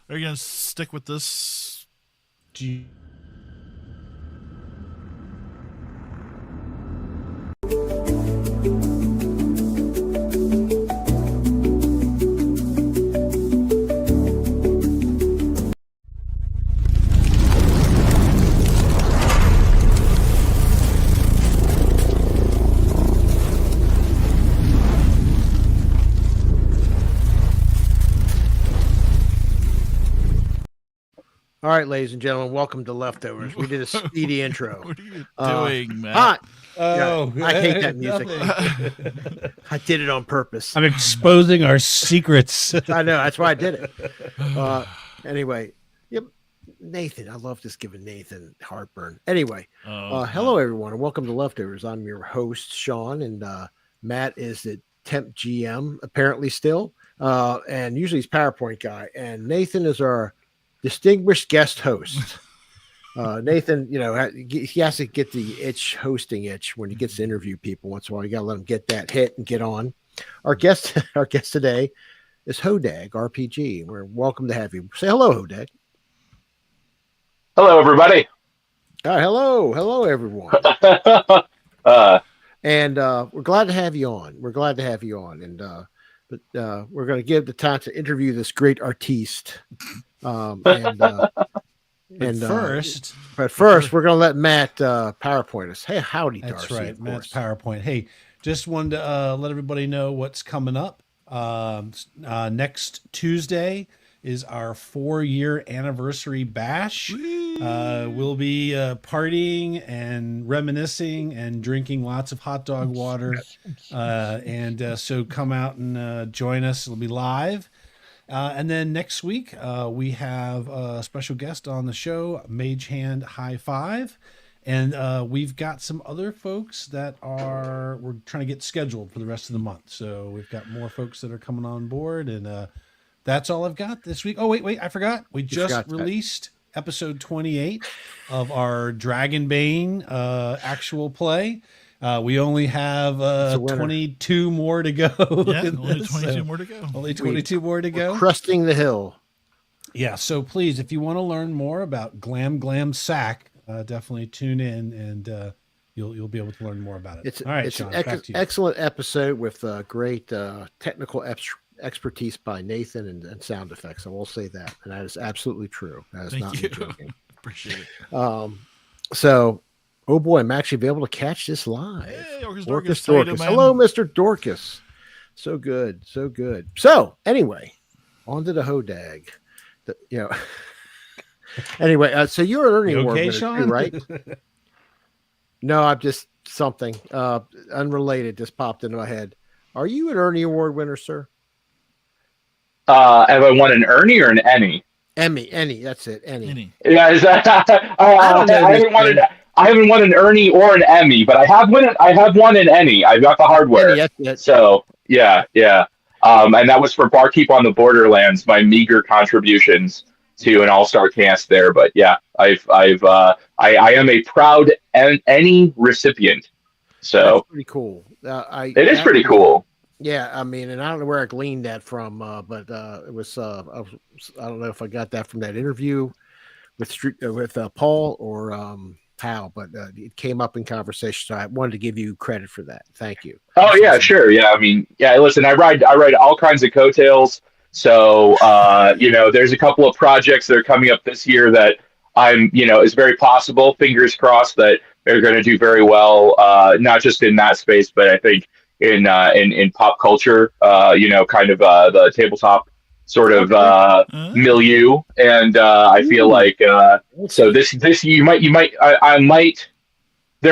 Are you gonna stick with this? All right, ladies and gentlemen, welcome to Leftovers. We did a speedy intro. What are you doing, Matt? Hot. Oh, I hate that music. I did it on purpose. I'm exposing our secrets. I know. That's why I did it. Anyway, yep. Nathan, I love just giving Nathan heartburn. Anyway, hello, everyone, and welcome to Leftovers. I'm your host, Sean, and Matt is the temp GM, apparently still, and usually he's PowerPoint guy, and Nathan is our distinguished guest host. Nathan, he has to get the hosting itch when he gets to interview people once in a while. You got to let him get that hit and get on. Our guest today is HODAG RPG. We're welcome to have you. Say hello, HODAG. Hello, everybody. Hello, everyone. And we're glad to have you on. And we're going to give the time to interview this great artiste. But first, we're going to let Matt PowerPoint us. Hey, howdy, Darcy. That's right, Matt's PowerPoint. Hey, just wanted to let everybody know what's coming up. Next Tuesday is our 4-year anniversary bash. We'll be partying and reminiscing and drinking lots of hot dog water. So come out and join us. It'll be live. And then next week, we have a special guest on the show, Mage Hand High Five. And we've got some other folks that we're trying to get scheduled for the rest of the month. So we've got more folks that are coming on board. And that's all I've got this week. Oh, wait, I forgot. We just released episode 28 of our Dragonbane actual play. We only have 22 more to go. Yeah, only 22 more to go. Only 22 more to go. We're cresting the hill. Yeah, so please, if you want to learn more about Glam Sack, definitely tune in and you'll be able to learn more about it. All right, Sean, back to you. Excellent episode with great technical expertise by Nathan and sound effects. I will say that, and that is absolutely true. That is Thank not you. joking. Appreciate it. So, oh boy, I'm actually be able to catch this live. Hey, Dorcas. Hello, Mr. Dorcas. So good. So, anyway, on to the HODAG. Anyway, so you're an Ernie Award winner Sean? too, right? No, I'm just something unrelated just popped into my head. Are you an Ernie Award winner, sir? Have I won an Ernie or an Emmy? Emmy, that's it. Emmy. Yeah, is that? I haven't won an Ernie or an Emmy, but I have won an Emmy. I've got the hardware. Emmy, that's it. So yeah. And that was for Barkeep on the Borderlands. My meager contributions to an all-star cast there, but yeah, I am a proud Emmy recipient. So that's pretty cool. It is pretty cool. Yeah, I mean, and I don't know where I gleaned that from, but it was I don't know if I got that from that interview with Paul or how, but it came up in conversation, so I wanted to give you credit for that. Thank you. Oh yeah, sure. Yeah, I mean, yeah. Listen, I ride all kinds of coattails. So there's a couple of projects that are coming up this year that it's very possible. Fingers crossed that they're going to do very well. Not just in that space, but I think in pop culture. Kind of the tabletop sort of milieu, and I feel like so this there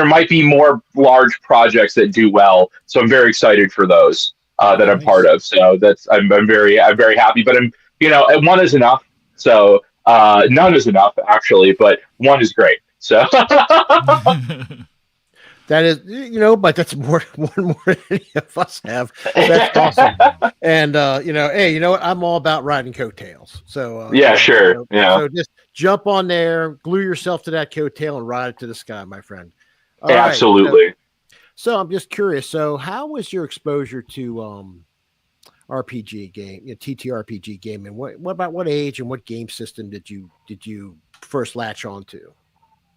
might be more large projects that do well. So I'm very excited for those that I'm part of. So I'm very happy. But one is enough. So none is enough actually, but one is great. So. That is, but that's one more than any of us have. That's awesome. And hey, what? I'm all about riding coattails. So sure. So just jump on there, glue yourself to that coattail, and ride it to the sky, my friend. All absolutely. Right. So I'm just curious. So how was your exposure to RPG game, TTRPG game, and what about what age and what game system did you first latch onto?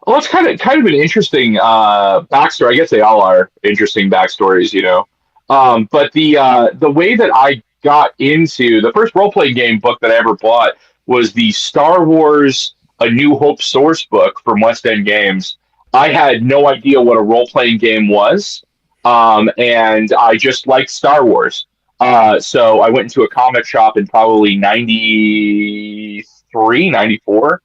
Well, it's kind of an interesting backstory. I guess they all are interesting backstories, you know. But the way that I got into the first role playing game book that I ever bought was the Star Wars A New Hope source book from West End Games. I had no idea what a role playing game was, and I just liked Star Wars. So I went into a comic shop in probably 93, 94,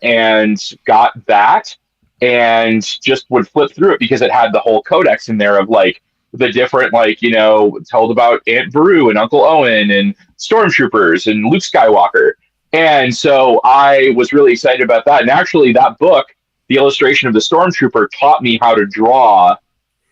and got that and just would flip through it because it had the whole codex in there of like the different, like, you know, told about Aunt Beru and Uncle Owen and stormtroopers and Luke Skywalker. And so I was really excited about that. And actually that book, the illustration of the stormtrooper, taught me how to draw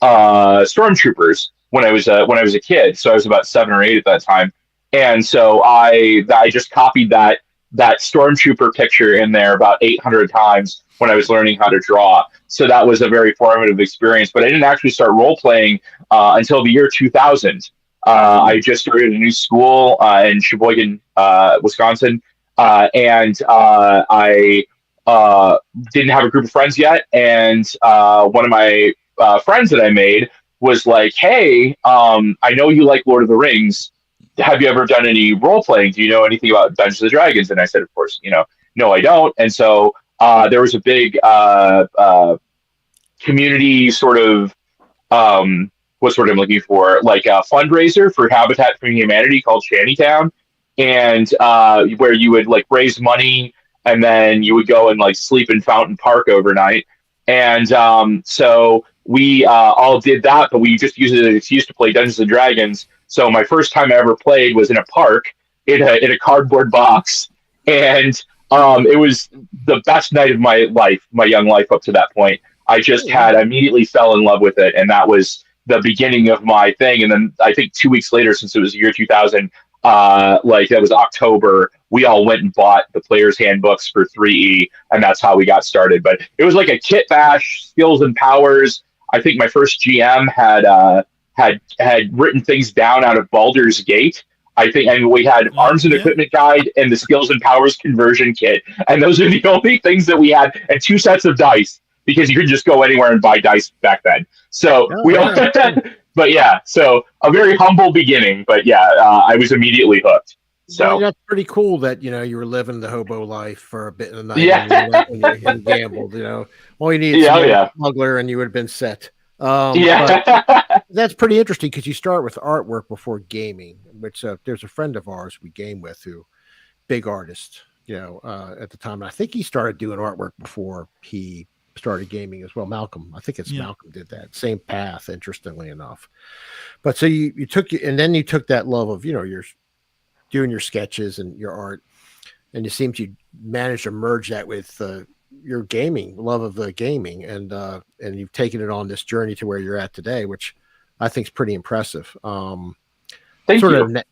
stormtroopers when I was a kid. So I was about 7 or 8 at that time. And so I just copied that stormtrooper picture in there about 800 times when I was learning how to draw. So that was a very formative experience. But I didn't actually start role playing until the year 2000. I just started a new school in Sheboygan, Wisconsin, and I didn't have a group of friends yet. And one of my friends that I made was like, "Hey, I know you like Lord of the Rings. Have you ever done any role playing? Do you know anything about Dungeons and Dragons?" And I said, of course, no, I don't. And so there was a big community sort of, what's the word I'm looking for? Like a fundraiser for Habitat for Humanity called Shantytown. And where you would like raise money and then you would go and like sleep in Fountain Park overnight. And so we all did that, but we just used it as an excuse to play Dungeons and Dragons. So my first time I ever played was in a park in a cardboard box, and it was the best night of my life, my young life up to that point. I just immediately fell in love with it, and that was the beginning of my thing. And then I think 2 weeks later, since it was the year 2000, like that was October, we all went and bought the player's handbooks for 3E, and that's how we got started. But it was like a kit bash, skills and powers. I think my first GM had written things down out of Baldur's Gate. I think, and we had arms and equipment guide and the skills and powers conversion kit. And those are the only things that we had, and 2 sets of dice, because you could just go anywhere and buy dice back then. So but yeah, so a very humble beginning, but yeah, I was immediately hooked. So well, that's pretty cool that, you were living the hobo life for a bit of the night. Yeah. When you gambled, all you needed a smuggler and you would have been set. That's pretty interesting because you start with artwork before gaming, which there's a friend of ours we game with who big artist, at the time. And I think he started doing artwork before he started gaming as well. Malcolm, I think it's Malcolm did that same path, interestingly enough. But so you took that love of, you're doing your sketches and your art, and it seems you managed to merge that with your gaming love of the gaming, and you've taken it on this journey to where you're at today, which I think is pretty impressive. Thank you.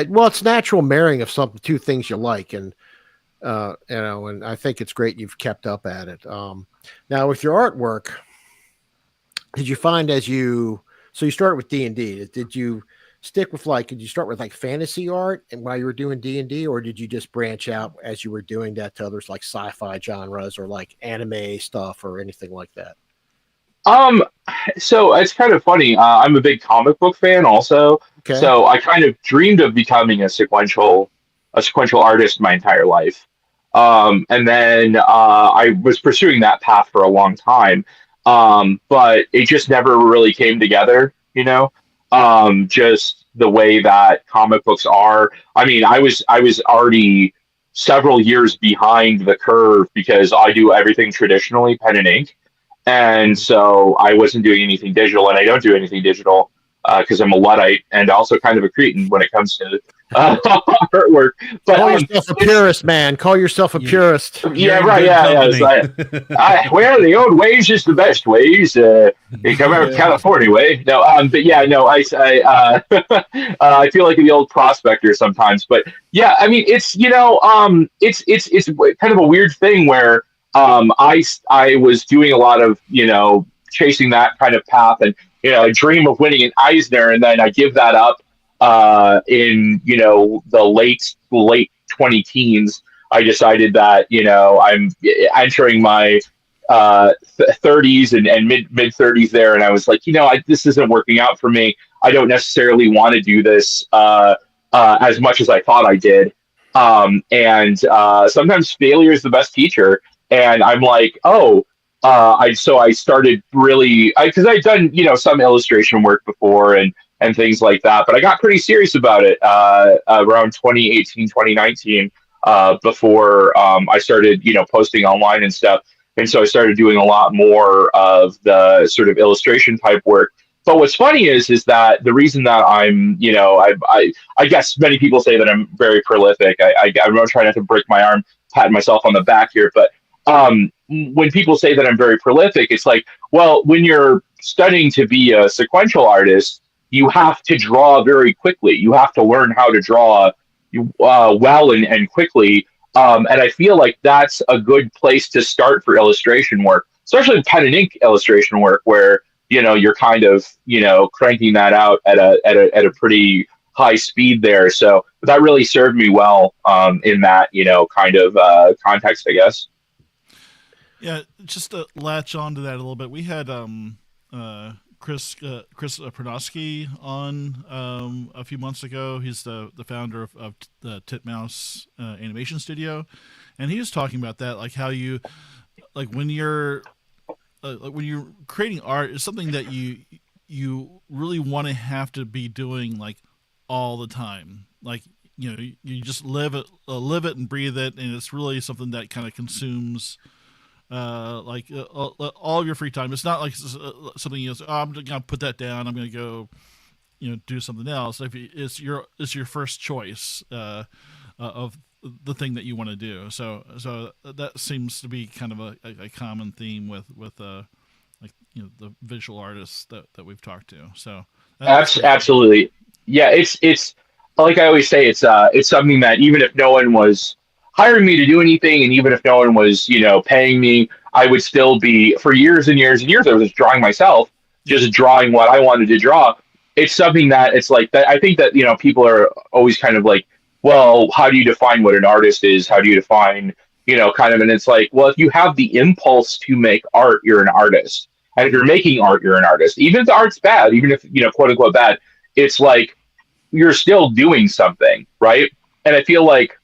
Well, it's natural marrying of two things you like, and and I think it's great you've kept up at it. Now with your artwork, did you find so you started with D&D, did you stick with did you start with like fantasy art and while you were doing D&D, or did you just branch out as you were doing that to others like sci-fi genres or like anime stuff or anything like that? So it's kind of funny. I'm a big comic book fan also. Okay. So I kind of dreamed of becoming a sequential artist my entire life. And then I was pursuing that path for a long time. But it just never really came together, just the way that comic books are. I mean, I was already several years behind the curve because I do everything traditionally, pen and ink. And so I wasn't doing anything digital, and I don't do anything digital because I'm a Luddite and also kind of a cretin when it comes to artwork. But call yourself a purist, man. Call yourself a purist. Yeah, right. Yeah. Well, the old ways is the best ways. You come out of California way. No, but yeah, no. I feel like the old prospector sometimes. But yeah, I mean, it's it's kind of a weird thing where I was doing a lot of chasing that kind of path, and I dream of winning an Eisner, and then I give that up. in the late 20 teens, I decided that I'm entering my 30s and mid 30s there, and I was like, this isn't working out for me. I don't necessarily want to do this as much as I thought I did. And sometimes failure is the best teacher. And I'm like, I started really, because I'd done some illustration work before and things like that, but I got pretty serious about it around 2018, 2019, before I started posting online and stuff. And so I started doing a lot more of the sort of illustration type work. But what's funny is that the reason that I'm, I guess many people say that I'm very prolific. I'm not trying not to break my arm, patting myself on the back here. But when people say that I'm very prolific, it's like, well, when you're studying to be a sequential artist, you have to draw very quickly. You have to learn how to draw well and quickly. And I feel like that's a good place to start for illustration work, especially pen and ink illustration work, where you're kind of cranking that out at a pretty high speed there. So that really served me well in that kind of context, I guess. Yeah, just to latch on to that a little bit, we had Chris Prodowski on a few months ago. He's the founder of the Titmouse Animation Studio, and he was talking about that, like how you, like when you're creating art, it's something that you really want to have to be doing like all the time. Like you just live it and breathe it, and it's really something that kind of consumes all of your free time. It's not like something you I'm gonna put that down, I'm gonna go do something else. If it's your first choice of the thing that you want to do. So that seems to be kind of a common theme with the visual artists that we've talked to. So absolutely, yeah. It's like I always say, it's something that even if no one was hiring me to do anything, and even if no one was paying me, I would still be, for years and years and years, I was just drawing myself, just drawing what I wanted to draw. It's something that it's like that. I think that people are always kind of like, well, how do you define what an artist is? How do you define kind of, and it's like, well, if you have the impulse to make art, you're an artist. And if you're making art, you're an artist. Even if the art's bad, even if quote unquote bad, it's like you're still doing something, right? And I feel like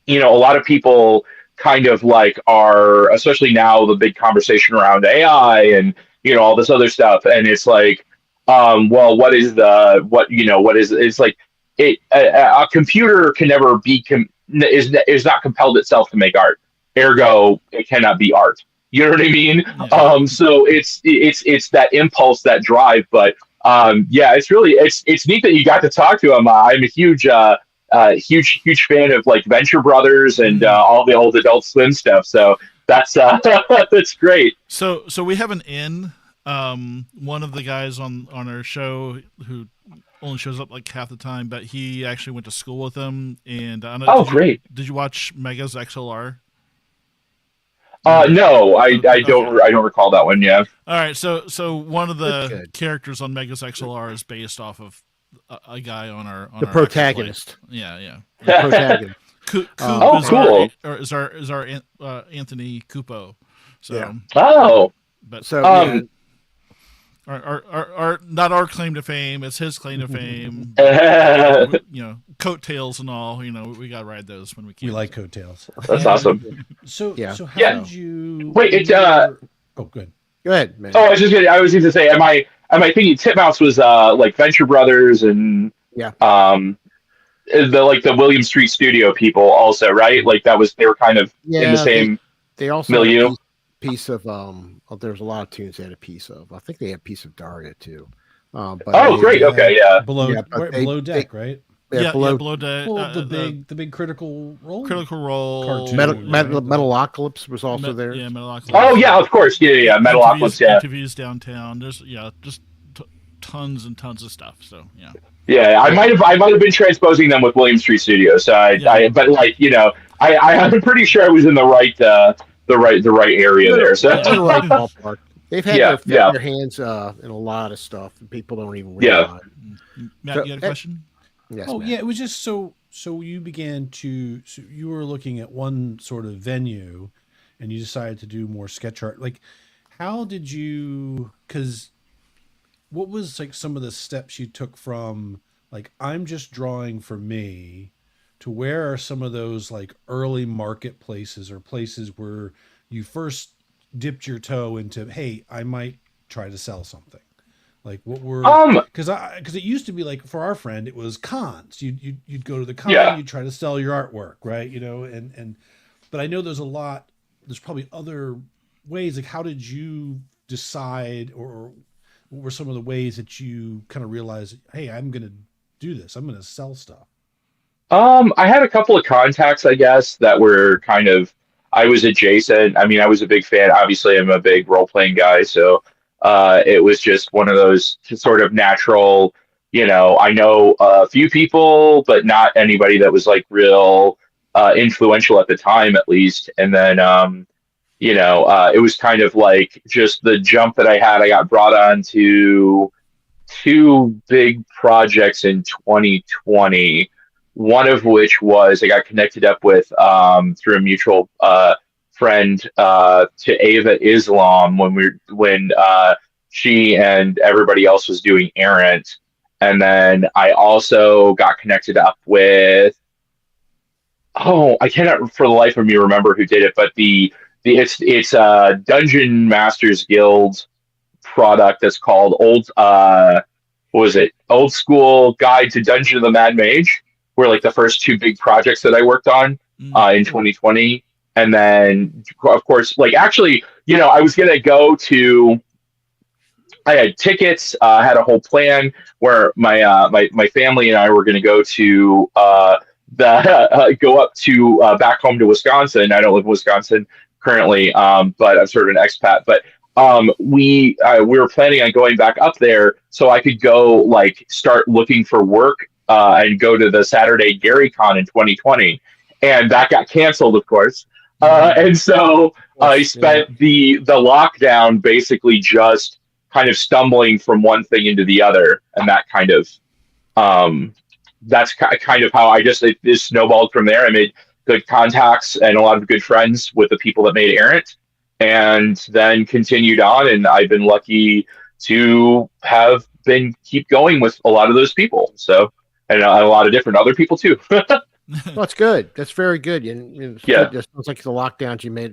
a lot of people kind of like are, especially now, the big conversation around AI and all this other stuff, and it's like, well, it's like a computer can never be is not compelled itself to make art, ergo it cannot be art. You know what I mean? Yeah. So it's that impulse, that drive. But yeah, it's really it's neat that you got to talk to him. I'm a huge fan of like Venture Brothers and all the old Adult Swim stuff. So that's that's great. So we have an one of the guys on our show who only shows up like half the time, but he actually went to school with him. And I don't know, great. Did you watch Mega's XLR? No, I don't recall that one. Yeah. All right. So one of the characters on Mega's XLR is based off of a guy on our protagonist. Yeah. The protagonist. Cool. Is our Anthony Cupo. So. Yeah. But so. Our not our claim to fame, it's his claim to fame. Coattails and all. We gotta ride those when we can. We like coattails. That's awesome. So how did you wait? oh, good. Go ahead, man. Oh, I was just gonna say, am I thinking Titmouse was like Venture Brothers and the William Street Studio people also, right? Like they were kind of in the same they also milieu. Piece of there's a lot of tunes they had a piece of. I think they had a piece of Daria too. But great. Okay, yeah. Below Deck, right? Below Deck. Well, the big Critical Role. Critical Role. Cartoon. Metalocalypse was also there. Yeah, Metalocalypse. Oh yeah, of course. Yeah. Metalocalypse. Yeah. Interviews downtown. There's just tons and tons of stuff. So yeah. Yeah, I might have been transposing them with William Street Studios. So but like I'm pretty sure I was in the right area there. So the right ballpark. They've had their hands in a lot of stuff and people don't even realize. Matt, you had a question? Yes, oh Matt. yeah, it was just so you began to you were looking at one sort of venue and you decided to do more sketch art. Like how did you, because what was like some of the steps you took from like I'm just drawing for me to where are some of those like early marketplaces or places where you first dipped your toe into, hey, I might try to sell something? Like what were, because it used to be like for our friend it was cons. You'd go to the con, you'd try to sell your artwork, right? You know, and but I know there's probably other ways. Like how did you decide, or what were some of the ways that you kind of realized, hey, I'm gonna do this, I'm gonna sell stuff? I had a couple of contacts, I guess, that were kind of, I was adjacent. I mean, I was a big fan. Obviously, I'm a big role playing guy, so it was just one of those sort of natural. I know a few people, but not anybody that was like real influential at the time, at least. And then, it was kind of like just the jump that I had. I got brought on to two big projects in 2020. One of which was I got connected up with through a mutual friend to Ava Islam when she and everybody else was doing Errant, and then I also got connected up with I cannot for the life of me remember who did it, but it's Dungeon Masters Guild product that's called what was it? Old School Guide to Dungeon of the Mad Mage, were like the first two big projects that I worked on in 2020. And then, of course, like actually, I was going to I had tickets, had a whole plan where my family and I were going to go to go up to back home to Wisconsin. I don't live in Wisconsin currently, but I'm sort of an expat. But we were planning on going back up there so I could go like start looking for work and go to the Saturday Gary Con in 2020, and that got canceled, of course. And so I spent the lockdown basically just kind of stumbling from one thing into the other, and that kind of that's kind of how it snowballed from there. I made good contacts and a lot of good friends with the people that made Errant, and then continued on, and I've been lucky to have keep going with a lot of those people. So. And a lot of different other people too. Well, that's good. That's very good. Yeah, it sounds like the lockdowns you made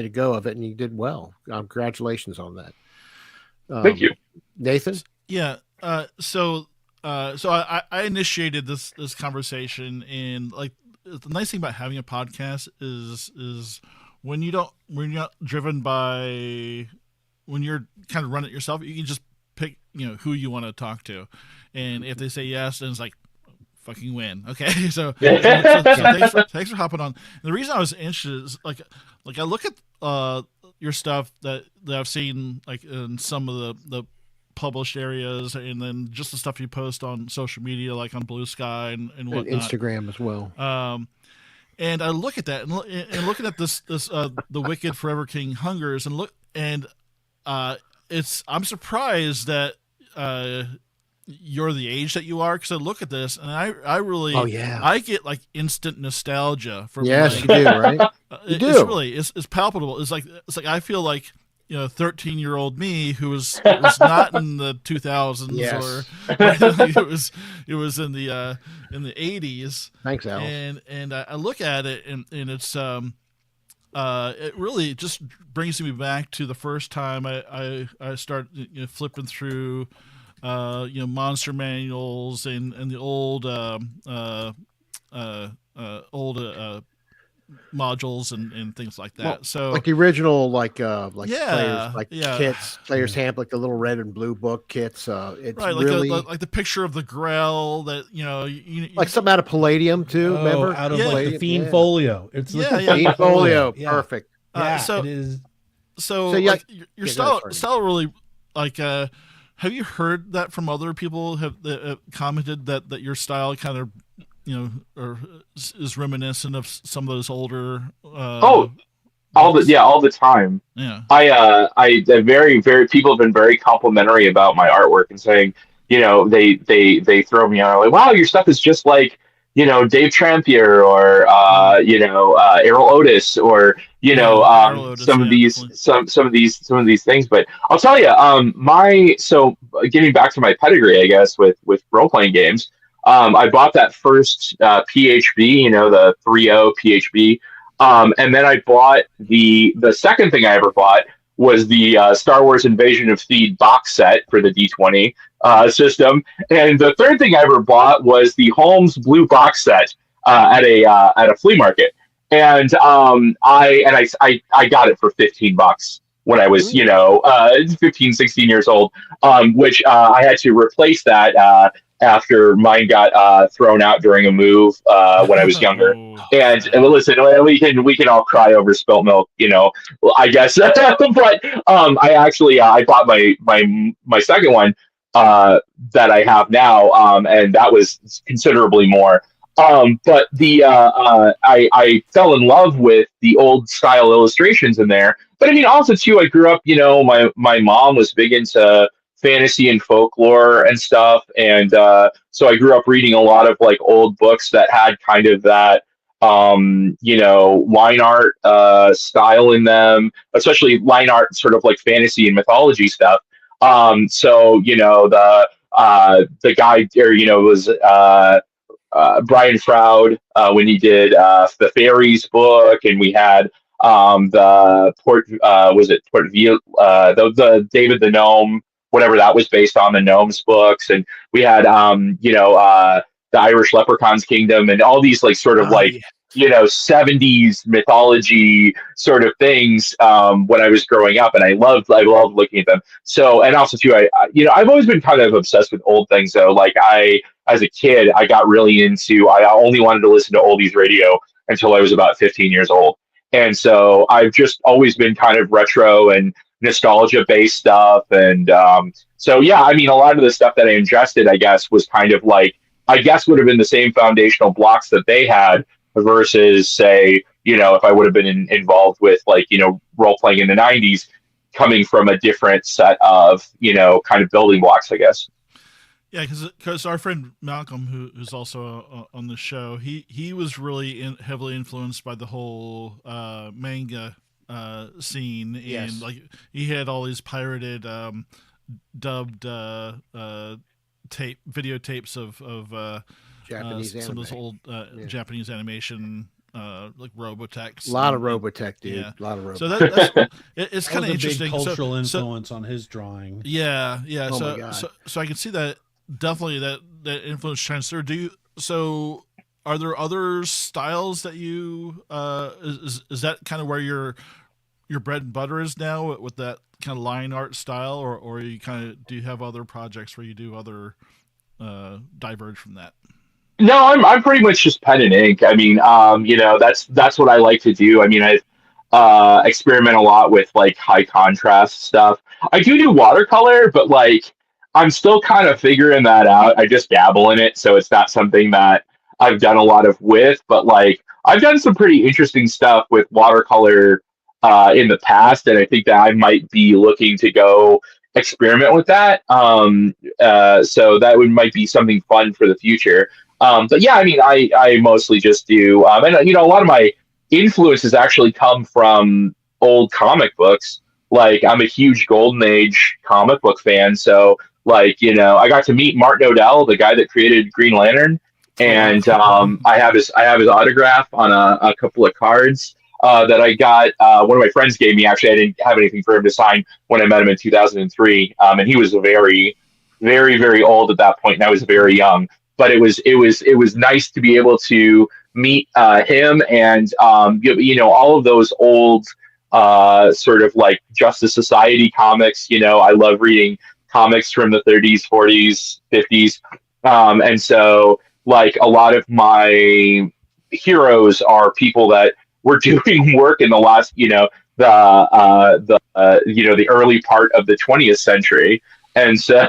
a go of it, and you did well. Congratulations on that. Thank you, Nathan. Yeah. So I initiated this conversation, and like the nice thing about having a podcast is when you're not driven by, when you're kind of running it yourself, you can just pick who you want to talk to, and if they say yes, then it's like fucking win. Okay, so thanks for hopping on. And the reason I was interested is like I look at your stuff that I've seen like in some of the published areas, and then just the stuff you post on social media, like on Blue Sky and whatnot, and Instagram as well. And I look at that and looking at this the Wicked Forever King Hungers, and I'm surprised that you're the age that you are, because I look at this and I really I get like instant nostalgia from you do, right? You do. It's really it's palpable. It's like I feel like 13-year-old me who was not in the 2000s or it was in the 80s. Thanks, Al. And I look at it and it's it really just brings me back to the first time I start flipping through monster manuals and the old modules and things like that. Well, so like the original players handbook, like the little red and blue book kits. It's right, really like the picture of the Grail that like something out of Palladium too. Remember out of like the Fiend Folio. It's Fiend Folio. Perfect. It is. So like, your style really like. Have you heard that from other people that commented that your style kind of is reminiscent of some of those older all the time. Yeah. I very people have been very complimentary about my artwork and saying, they throw me out like, wow, your stuff is just like, Dave Trampier or Errol Otis or Errol Otis, some of these definitely. some of these things. But I'll tell you, so getting back to my pedigree, I guess with role playing games, I bought that first PHB, the 3.0 PHB. And then I bought the second thing I ever bought was the Star Wars Invasion of Theed box set for the D20 system. And the third thing I ever bought was the Holmes Blue box set at a flea market. And I got it for $15 when I was 15, 16 years old, which I had to replace that after mine got thrown out during a move when I was younger. And listen, we can all cry over spilt milk, I guess. But I actually I bought my second one that I have now, and that was considerably more. But I fell in love with the old style illustrations in there. But I mean, also too, I grew up. My mom was big into fantasy and folklore and stuff, and so I grew up reading a lot of like old books that had kind of that line art style in them, especially line art sort of like fantasy and mythology stuff. So the guy there, was Brian Froud when he did the fairies book, and we had the Port View, the David the Gnome, whatever that was based on, the Gnomes books, and we had the Irish Leprechaun's Kingdom, and all these like sort of 70s mythology sort of things when I was growing up, and I loved looking at them. So, and also too, I've always been kind of obsessed with old things though. Like as a kid, I got really into, I only wanted to listen to oldies radio until I was about 15 years old. And so I've just always been kind of retro and nostalgia based stuff. And so, yeah, I mean, a lot of the stuff that I ingested, I guess, was kind of like, I guess would have been the same foundational blocks that they had versus, say, if I would have been involved with like, role playing in the 90s, coming from a different set of, kind of building blocks, I guess. Yeah, because our friend Malcolm, who's also on the show, he was really heavily influenced by the whole manga scene, and like he had all these pirated, dubbed videotapes of Japanese some of those old Japanese animation. Like Robotech. A lot of Robotech, dude. Yeah. A lot of Robotech. So that's it's kind of interesting. Big cultural influence on his drawing. Yeah. Oh So I can see that definitely that influence shines through. Are there other styles that you is that kind of where your bread and butter is now with that kind of line art style, or you kind of do you have other projects where you do other diverge from that? No, I'm pretty much just pen and ink. I mean, that's what I like to do. I mean, I experiment a lot with like high contrast stuff. I do watercolor, but like I'm still kind of figuring that out. I just dabble in it, so it's not something that I've done a lot of with. But like I've done some pretty interesting stuff with watercolor in the past, and I think that I might be looking to go experiment with that. So that might be something fun for the future. But yeah, I mean, I mostly just do, and a lot of my influences actually come from old comic books. Like I'm a huge Golden Age comic book fan, so like I got to meet Martin O'Dell, the guy that created Green Lantern, and I have his autograph on a couple of cards that I got. One of my friends gave me. Actually, I didn't have anything for him to sign when I met him in 2003, and he was very, very, very old at that point, and I was very young. But it was nice to be able to meet him and all of those old sort of like Justice Society comics. I love reading comics from the 30s, 40s, 50s, and so like a lot of my heroes are people that were doing work in the last the early part of the 20th century. And so,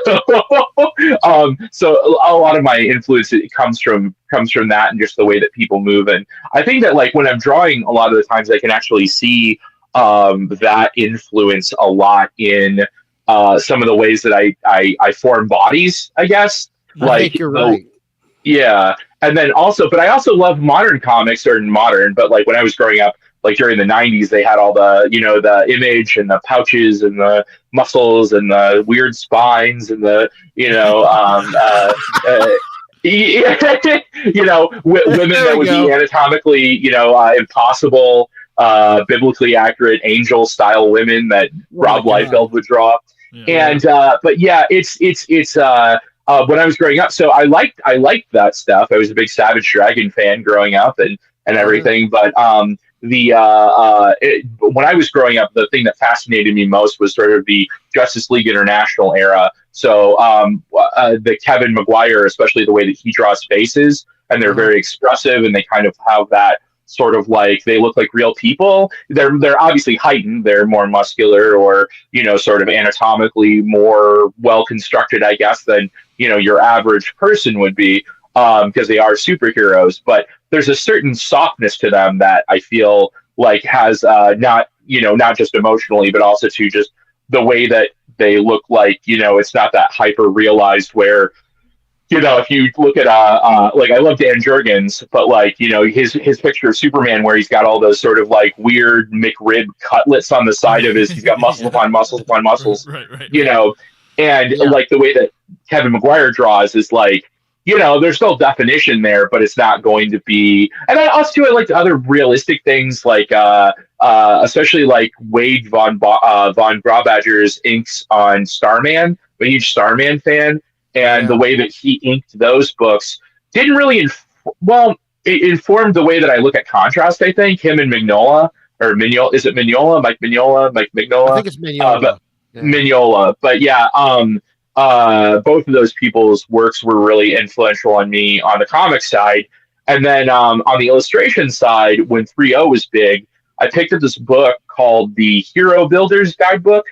so a lot of my influence comes from that and just the way that people move. And I think that like when I'm drawing, a lot of the times I can actually see that influence a lot in some of the ways that I form bodies, I guess. I think you're right. Yeah. And then also, but I also love modern comics, or modern, but like when I was growing up, like during the 90s, they had all the, the image and the pouches and the muscles and the weird spines and the, women that would be anatomically, impossible, biblically accurate angel style women that Rob Liefeld would draw. Yeah. And, but yeah, it's when I was growing up. So I liked that stuff. I was a big Savage Dragon fan growing up and everything. But when I was growing up, the thing that fascinated me most was sort of the Justice League International era. So the Kevin Maguire, especially the way that he draws faces, and they're very expressive, and they kind of have that sort of like, they look like real people. They're obviously heightened. They're more muscular, or sort of anatomically more well constructed, I guess, than your average person would be, because they are superheroes. But there's a certain softness to them that I feel like has not just emotionally, but also to just the way that they look like. It's not that hyper realized where. If you look at like, I love Dan Jurgens, but like, his picture of Superman where he's got all those sort of like weird McRib cutlets on the side of he's got muscles upon muscles upon muscles, right. And like the way that Kevin Maguire draws is like, there's still definition there, but it's not going to be. And I like other realistic things, like especially like Wade von Grawbadger's inks on Starman. I'm a huge Starman fan. And the way that he inked those books didn't really, it informed the way that I look at contrast, I think. Him and Mignola, or Mignola, is it Mignola? Mike Mignola? I think it's Mignola. Mignola. But yeah, both of those people's works were really influential on me on the comic side. And then on the illustration side, when 3.0 was big, I picked up this book called the Hero Builders Guidebook.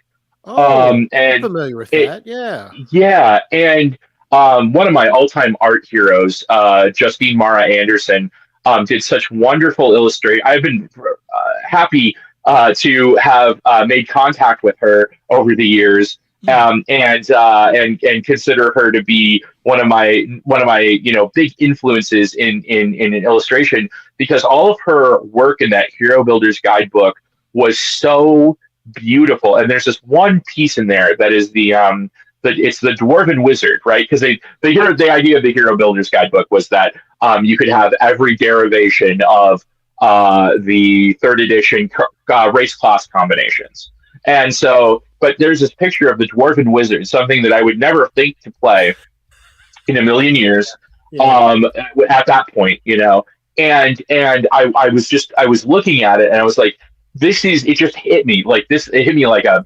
I'm familiar with that. Yeah. And one of my all-time art heroes, Justine Mara Anderson, did such wonderful illustration. I've been happy to have made contact with her over the years, and consider her to be one of my big influences in an illustration, because all of her work in that Hero Builders Guidebook was so beautiful. And there's this one piece in there that is it's the Dwarven Wizard, right? Because the idea of the Hero Builders Guidebook was that you could have every derivation of the third edition race class combinations. And so, but there's this picture of the Dwarven Wizard, something that I would never think to play in a million years, at that point, and I was looking at it, and I was like, it just hit me like this. It hit me like a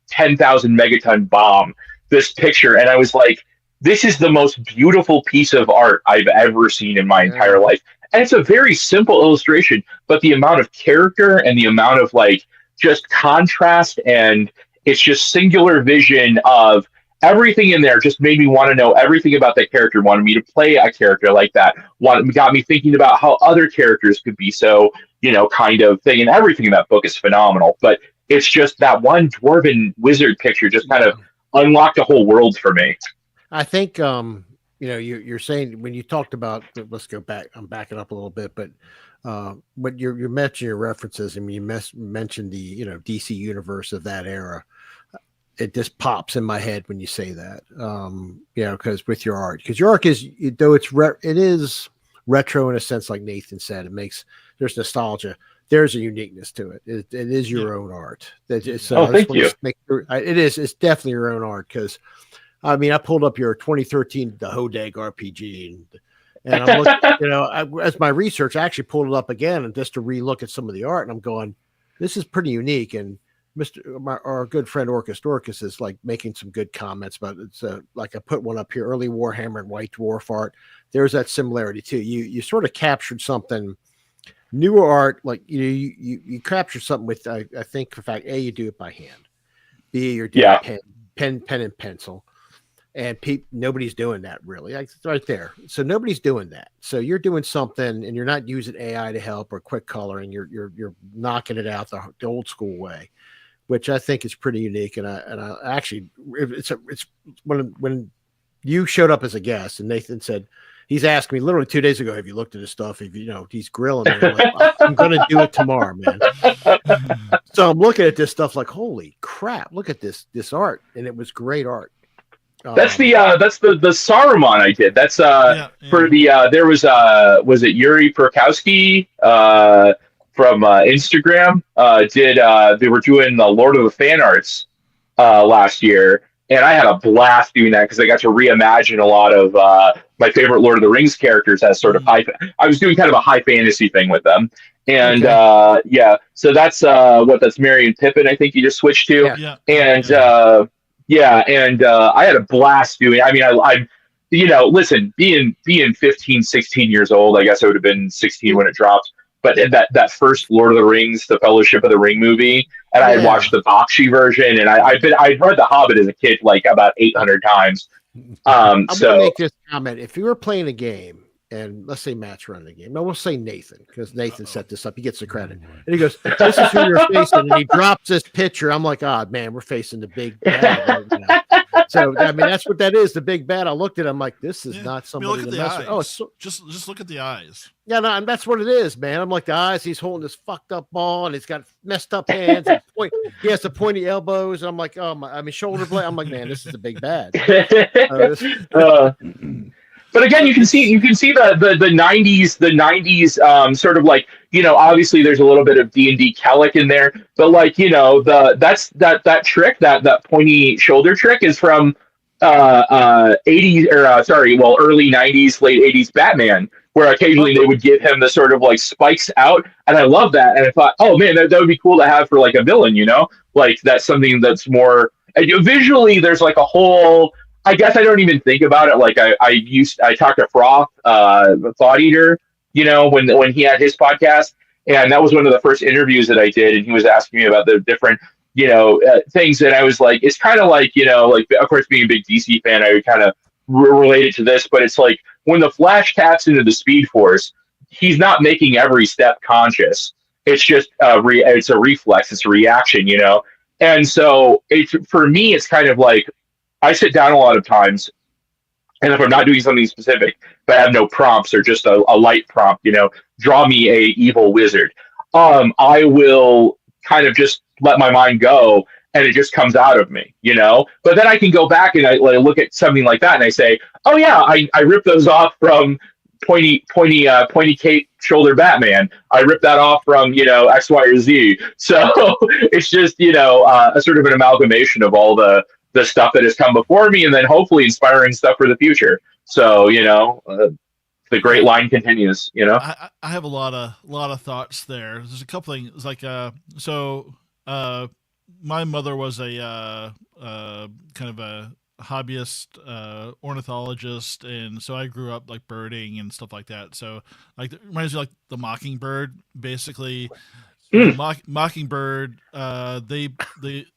10,000 megaton bomb, this picture. And I was like, this is the most beautiful piece of art I've ever seen in my entire life. And it's a very simple illustration, but the amount of character and the amount of like just contrast, and it's just singular vision of everything in there just made me want to know everything about that character, wanted me to play a character like that, got me thinking about how other characters could be so, kind of thing. And everything in that book is phenomenal. But it's just that one Dwarven Wizard picture just kind of unlocked a whole world for me. I think, you're saying, when you talked about, let's go back, I'm backing up a little bit, but when you mentioned your references, and you mentioned the, DC universe of that era, it just pops in my head when you say that, because with your art, is, though it is retro in a sense, like Nathan said, there's nostalgia. There's a uniqueness to it. It is your own art. Thank you. It's definitely your own art. Because, I mean, I pulled up your 2013 the HODAG RPG, and I'm looking, as my research, I actually pulled it up again, and just to relook at some of the art, and I'm going, this is pretty unique. And our good friend Orcus is like making some good comments about it. It's like I put one up here, early Warhammer and White Dwarf art. There's that similarity too. You sort of captured something. Newer art, like you capture something with, I think, in fact, A, you do it by hand. B, you're doing pen and pencil. and nobody's doing that really. Like, it's right there. So nobody's doing that. So you're doing something, and you're not using AI to help or quick coloring. You're knocking it out the old school way, which I think is pretty unique. And I actually, it's when you showed up as a guest, and Nathan said, he's asked me literally 2 days ago, have you looked at his stuff? If he's grilling me. I'm like, I'm going to do it tomorrow, man. So I'm looking at this stuff like, holy crap, look at this art. And it was great art. That's the Saruman I did. That's for the there was it Yuri Perkowski from Instagram they were doing the Lord of the Fan Arts last year, and I had a blast doing that because I got to reimagine a lot of my favorite Lord of the Rings characters as sort of I was doing kind of a high fantasy thing with them, and so that's that's Merry and Pippin, I think you just switched to, and I had a blast doing. I mean, I listen, being 15, 16 years old, I guess I would have been 16 when it dropped. But that first Lord of the Rings, the Fellowship of the Ring movie, and I had watched the Bakshi version, and I'd read The Hobbit as a kid like about 800 times. I'm gonna make this comment: if you were playing a game, and let's say Matt's running the game, no, we'll say Nathan, because Nathan set this up. He gets the credit, and he goes, "This is who you're facing," and he drops this picture. I'm like, "Ah, man, we're facing the big bad right now." So I mean, that's what that is, the big bad. I looked at him like, "This is not somebody." Look at the eyes. Oh, just look at the eyes. Yeah, no, and that's what it is, man. I'm like, the eyes. He's holding this fucked up ball, and he's got messed up hands. And he has the pointy elbows, and I'm like, oh my! I mean, shoulder blade. I'm like, man, this is the big bad. But again, you can see the '90s sort of like, obviously there's a little bit of D&D Kellic in there, but like that trick, that pointy shoulder trick is from '80s or early '90s, late '80s Batman, where occasionally they would give him the sort of like spikes out, and I love that, and I thought, oh man, that would be cool to have for like a villain, like that's something that's more visually. There's like a whole. I guess I don't even think about it. Like I talked to Froth, Thought Eater, when he had his podcast, and that was one of the first interviews that I did, and he was asking me about the different, things, and I was like, it's kind of like, like of course being a big DC fan, I would kind of relate it to this, but it's like when the Flash taps into the Speed Force, he's not making every step conscious. It's just it's a reflex, it's a reaction, and so for me, it's kind of like. I sit down a lot of times, and if I'm not doing something specific, but I have no prompts or just a light prompt, draw me a evil wizard. I will kind of just let my mind go, and it just comes out of me, But then I can go back and I look at something like that, and I say, oh yeah, I ripped those off from pointy cape shoulder Batman. I ripped that off from X, Y, or Z. So it's just a sort of an amalgamation of all the stuff that has come before me, and then hopefully inspiring stuff for the future. So, the great line continues, I have a lot of thoughts there. There's a couple things like, my mother was a kind of a hobbyist ornithologist, and so I grew up like birding and stuff like that. So like it reminds me like the mockingbird, basically. Mockingbird, they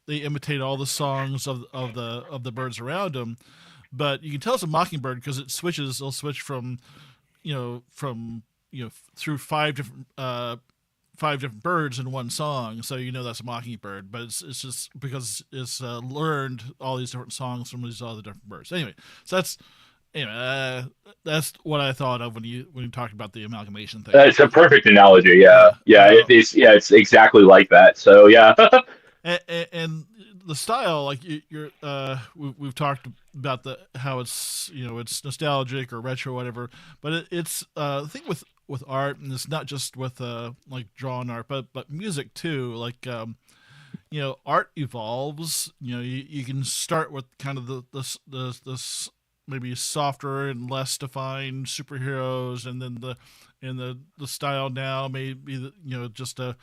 imitate all the songs of the birds around them, but you can tell it's a mockingbird because it switches. It'll switch from through five different birds in one song, so that's a mockingbird. But it's just because it's learned all these different songs from these other different birds. Anyway, so that's what I thought of when you talked about the amalgamation thing. It's a perfect analogy. It's exactly like that. So yeah. and the style, like we've talked about how it's it's nostalgic or retro or whatever, but it's the thing with art, and it's not just with like drawn art, but music too. Like art evolves. You can start with kind of the maybe softer and less defined superheroes, and then the style now may be just a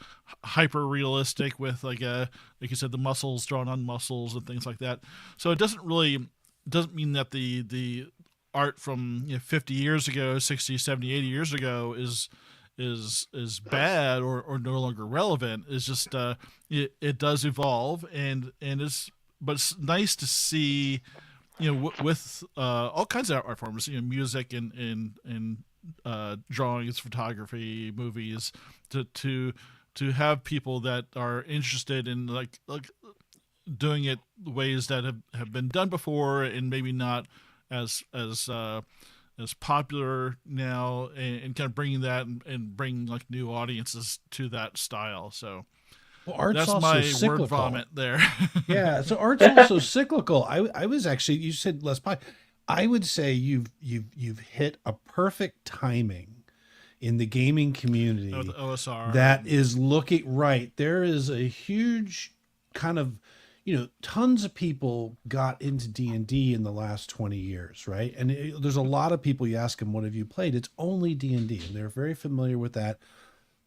hyper realistic with like you said, the muscles drawn on muscles and things like that. So it doesn't mean that the art from 50 years ago, 60, 70, 80 years ago is bad or no longer relevant. It's just it does evolve, but it's nice to see with all kinds of art forms, music and drawings, photography, movies, to have people that are interested in like doing it ways that have been done before and maybe not as popular now, and kind of bringing that and bringing like new audiences to that style. So well, art's that's also my cyclical. word vomit there. Yeah, so art's also cyclical. I was actually, you said less pie. I would say you've hit a perfect timing in the gaming community With the OSR that is looking right. There is a huge kind of, tons of people got into D&D in the last 20 years, right? And there's a lot of people, you ask them, what have you played? It's only D&D, and they're very familiar with that.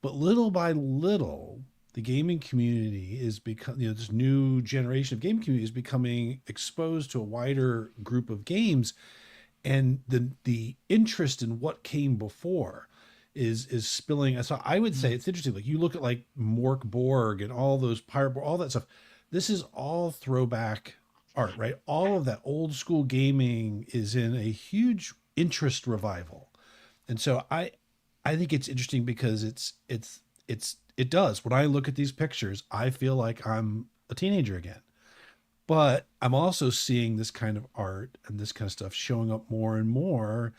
But little by little, the gaming community is this new generation of gaming community is becoming exposed to a wider group of games, and the interest in what came before is spilling. So I would say it's interesting. Like you look at like Mork Borg and all those pirate, all that stuff. This is all throwback art, right? All of that old school gaming is in a huge interest revival, and so I think it's interesting because it does. When I look at these pictures, I feel like I'm a teenager again. But I'm also seeing this kind of art and this kind of stuff showing up more and more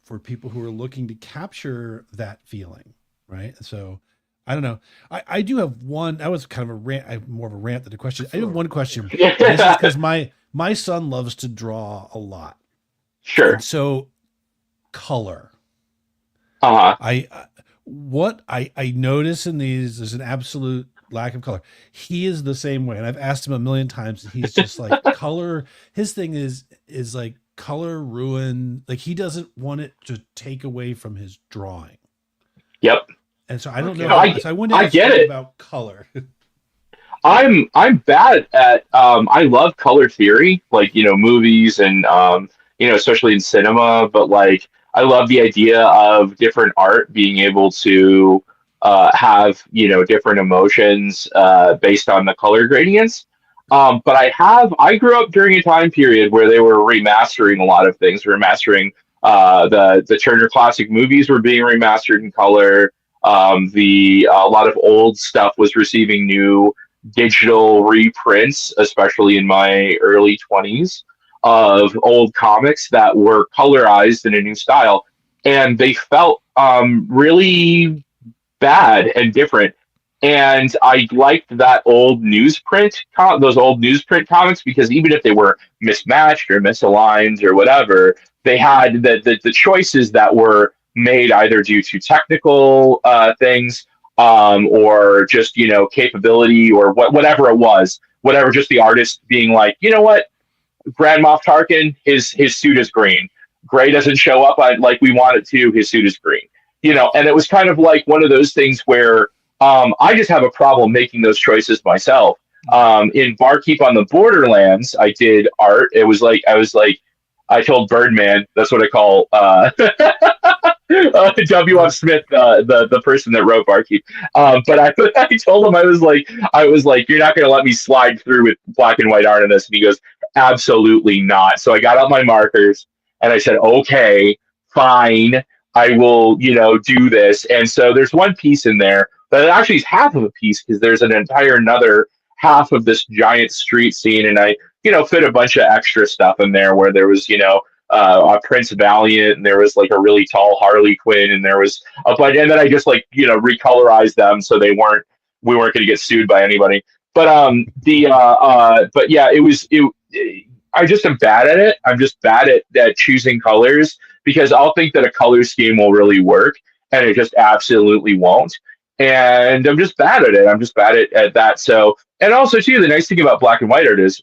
for people who are looking to capture that feeling, right? So I don't know. I do have one. That was kind of a rant. I have more of a rant than a question. I have one question. This is because my son loves to draw a lot. Sure. And so color. What I notice in these, there's an absolute lack of color. He is the same way, and I've asked him a million times, and he's just like color. His thing is like color ruin. Like he doesn't want it to take away from his drawing. Yep. And so I don't know. I wonder I get it about color. I'm bad at I love color theory, like movies and especially in cinema, but like I love the idea of different art being able to have different emotions based on the color gradients. But I grew up during a time period where they were remastering a lot of things, remastering the Turner Classic Movies were being remastered in color. A lot of old stuff was receiving new digital reprints, especially in my early 20s, of old comics that were colorized in a new style, and they felt really bad and different. And I liked that old those old newsprint comics, because even if they were mismatched or misaligned or whatever, they had the choices that were made either due to technical things or just capability or whatever it was, whatever, just the artist being like, what, Grand Moff Tarkin, his suit is green. Gray doesn't show up like we want it to. His suit is green. And it was kind of like one of those things where I just have a problem making those choices myself. In Barkeep on the Borderlands, I did art. It was like I told Birdman, that's what I call W.F. Smith, the person that wrote Barkeep. But I told him I was like, you're not going to let me slide through with black and white art on this, and he goes, absolutely not. So I got out my markers and I said, okay, fine, I will, do this. And so there's one piece in there that actually is half of a piece, because there's another half of this giant street scene, and I fit a bunch of extra stuff in there where there was a Prince Valiant, and there was like a really tall Harley Quinn, and there was a bunch, and then I just recolorized them so we weren't going to get sued by anybody. But but yeah, I just am bad at it. I'm just bad at choosing colors, because I'll think that a color scheme will really work, and it just absolutely won't. And I'm just bad at it. I'm just bad at that. So, and also too, the nice thing about black and white art is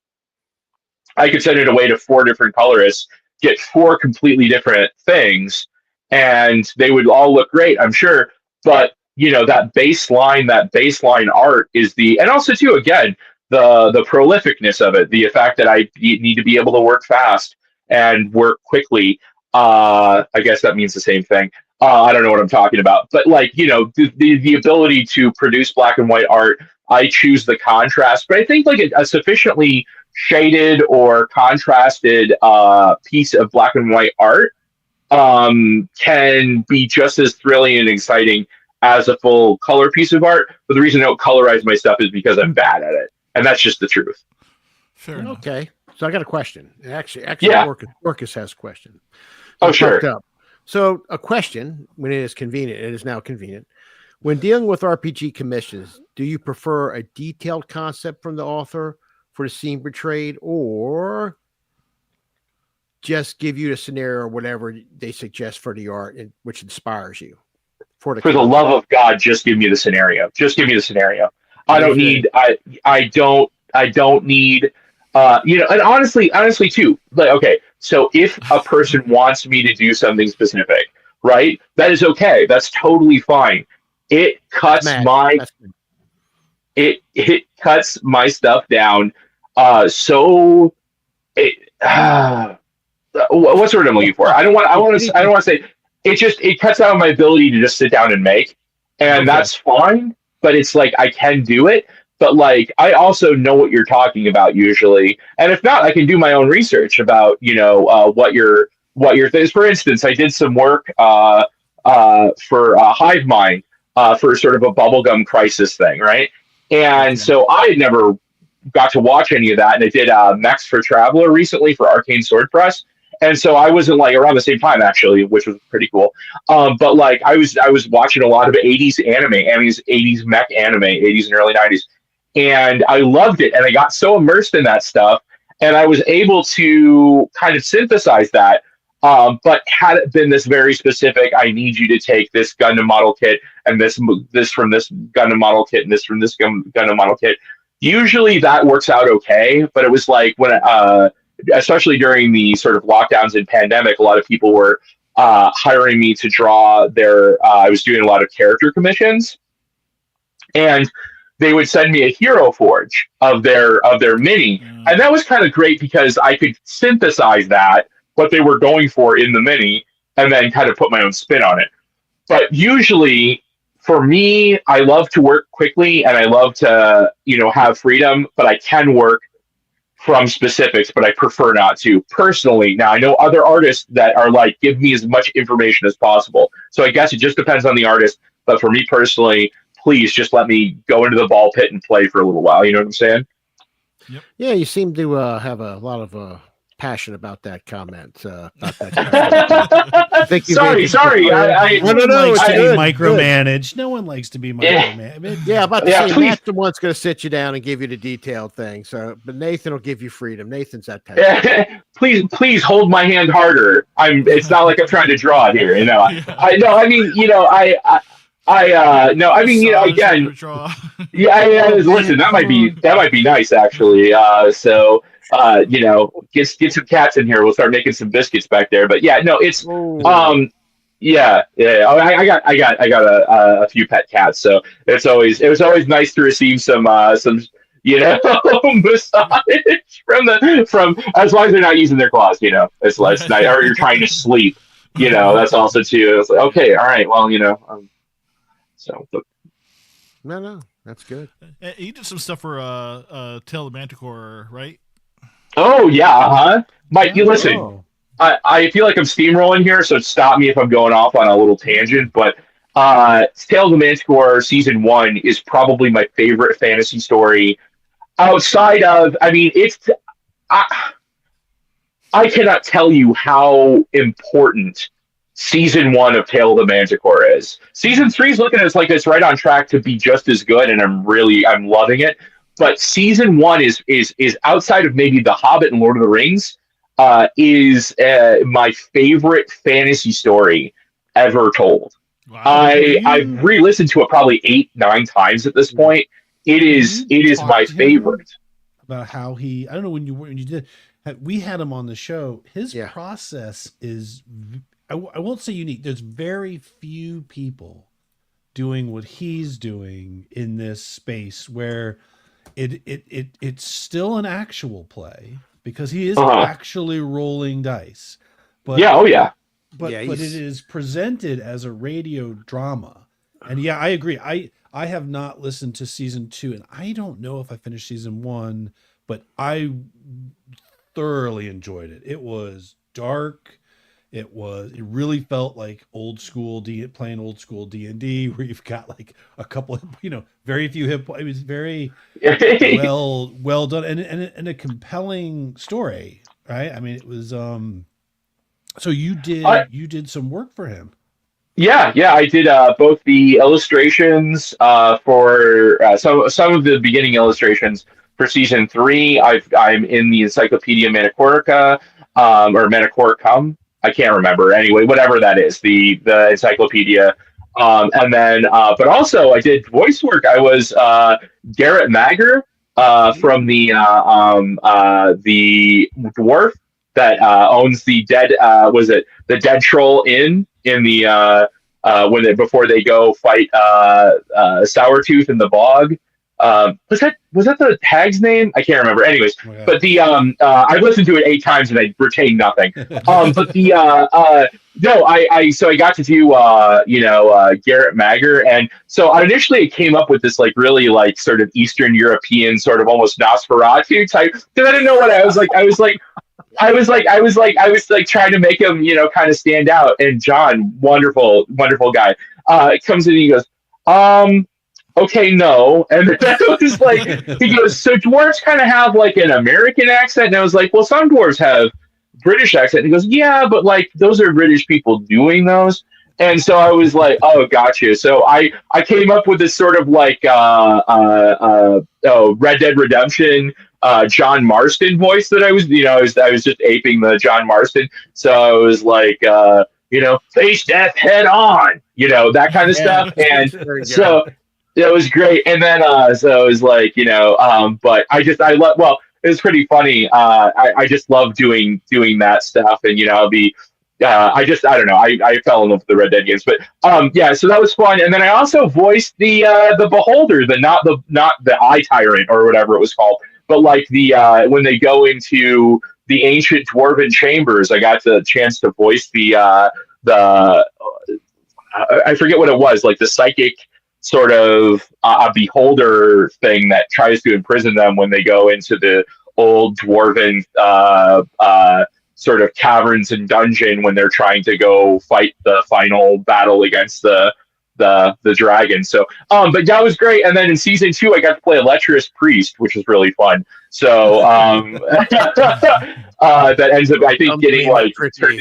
I could send it away to 4 different colorists, get 4 completely different things, and they would all look great, I'm sure. But that baseline art is and also too, again, the prolificness of it, the fact that I need to be able to work fast and work quickly. I guess that means the same thing. I don't know what I'm talking about, but the ability to produce black and white art, I choose the contrast. But I think like a sufficiently shaded or contrasted piece of black and white art can be just as thrilling and exciting as a full color piece of art. But the reason I don't colorize my stuff is because I'm bad at it, and that's just the truth. Fair enough. Okay, so I got a question. Actually, Yeah. Orcus has a question. Oh, sure. Up. So a question, when it is convenient, it is now convenient. When dealing with RPG commissions, do you prefer a detailed concept from the author for the scene portrayed, or just give you the scenario or whatever they suggest for the art, which inspires you? For the love of God, just give me the scenario. Just give me the scenario. I don't need. I don't need. And honestly too. Like, okay, so if a person wants me to do something specific, right? That is okay. That's totally fine. It cuts it cuts my stuff down. So it. What's the word I'm looking for? I don't want to say it cuts out my ability to just sit down and make, and that's fine. But it's like I can do it. But like I also know what you're talking about usually, and if not, I can do my own research about what your things. For instance, I did some work for Hive Mind for sort of a bubblegum crisis thing, right? And so I had never got to watch any of that, and I did Mechs for Traveler recently for Arcane Sword Press. And so I wasn't like around the same time actually, which was pretty cool. But like I was watching a lot of 80s anime, 80s mech anime, 80s and early 90s. And I loved it. And I got so immersed in that stuff. And I was able to kind of synthesize that. But had it been this very specific, I need you to take this Gundam model kit and this from this Gundam model kit and this from this Gundam model kit. Usually that works out okay. But it was like when especially during the sort of lockdowns and pandemic, a lot of people were hiring me to draw their. I was doing a lot of character commissions, and they would send me a hero forge of their mini, and that was kind of great because I could synthesize what they were going for in the mini, and then kind of put my own spin on it. But usually, for me, I love to work quickly, and I love to have freedom, but I can work from specifics, but I prefer not to personally. Now I know other artists that are like, give me as much information as possible. So I guess it just depends on the artist. But for me personally, please just let me go into the ball pit and play for a little while. You know what I'm saying? Yep. Yeah, you seem to have a lot of passion about that comment. About that sorry. I no one likes to be micromanaged. No one likes to be micromanaged. Yeah, about to say, Matt's the one's going to sit you down and give you the detailed thing. So, but Nathan will give you freedom. Nathan's that type. Please hold my hand harder. It's not like I'm trying to draw here. Again. Listen, that might be nice actually. Get some cats in here. We'll start making some biscuits back there. But yeah, no, it's yeah. I got a few pet cats, so it was always nice to receive some massage from as long as they're not using their claws. It's less nice. Or you're trying to sleep. That's also too. It's like, okay, all right, well, No, that's good. You did some stuff for Tale of the Manticore, right? Oh yeah, Mike, you listen. Oh. I feel like I'm steamrolling here, so stop me if I'm going off on a little tangent. But Tale of the Manticore Season 1 is probably my favorite fantasy story. Outside of, I cannot tell you how important Season 1 of Tale of the Manticore is. Season 3 is looking as like it's right on track to be just as good, and I'm loving it. But Season 1 is outside of maybe The Hobbit and Lord of the Rings, is my favorite fantasy story ever told. Wow. I've re-listened to it probably 8-9 times at this point. It is my favorite. About how I don't know when you did, we had him on the show. His process is, I won't say unique. There's very few people doing what he's doing in this space where it's still an actual play because he is actually rolling dice. But But it is presented as a radio drama. And yeah, I agree. I have not listened to Season 2, and I don't know if I finished Season 1, but I thoroughly enjoyed it. It was dark. It really felt like playing old school D&D, where you've got like a couple of, very few hit points. It was very well done and a compelling story, right? I mean, it was so you did some work for him. Yeah, I did both the illustrations for some of the beginning illustrations for season 3. I'm in the Encyclopedia Manacorica or Manacoricum. I can't remember. Anyway, whatever that is, the encyclopedia. And then, but also I did voice work. I was Garrett Magger from the dwarf that owns the dead. Was it the Dead Troll Inn in the before they go fight Sourtooth in the bog? Was that the hag's name? I can't remember. Anyways, but the I've listened to it 8 times and I retained nothing. But the no, I got to do Garrett Magger, and so initially it came up with this like really like sort of Eastern European sort of almost Nosferatu type, because I didn't know what I was like trying to make him kind of stand out. And John, wonderful guy, comes in and he goes, okay, no. And then it was like, he goes, so dwarves kind of have like an American accent? And I was like, well, some dwarves have British accent. And he goes, yeah, but like those are British people doing those. And so I was like, oh, gotcha. So I came up with this sort of like Red Dead Redemption John Marston voice that I was just aping the John Marston. So I was like, face death head on, that kind of stuff. And so it was great. And then so it was like, but it was pretty funny. I just love doing that stuff, and I don't know. I fell in love with the Red Dead games, but so that was fun. And then I also voiced the Beholder, not the Eye Tyrant or whatever it was called, but like the when they go into the ancient dwarven chambers, I got the chance to voice the I forget what it was, like the psychic sort of a beholder thing that tries to imprison them when they go into the old dwarven sort of caverns and dungeon when they're trying to go fight the final battle against the dragon. So but that was great. And then in season 2 I got to play a lecherous priest, which was really fun. So that ends up, I think, getting like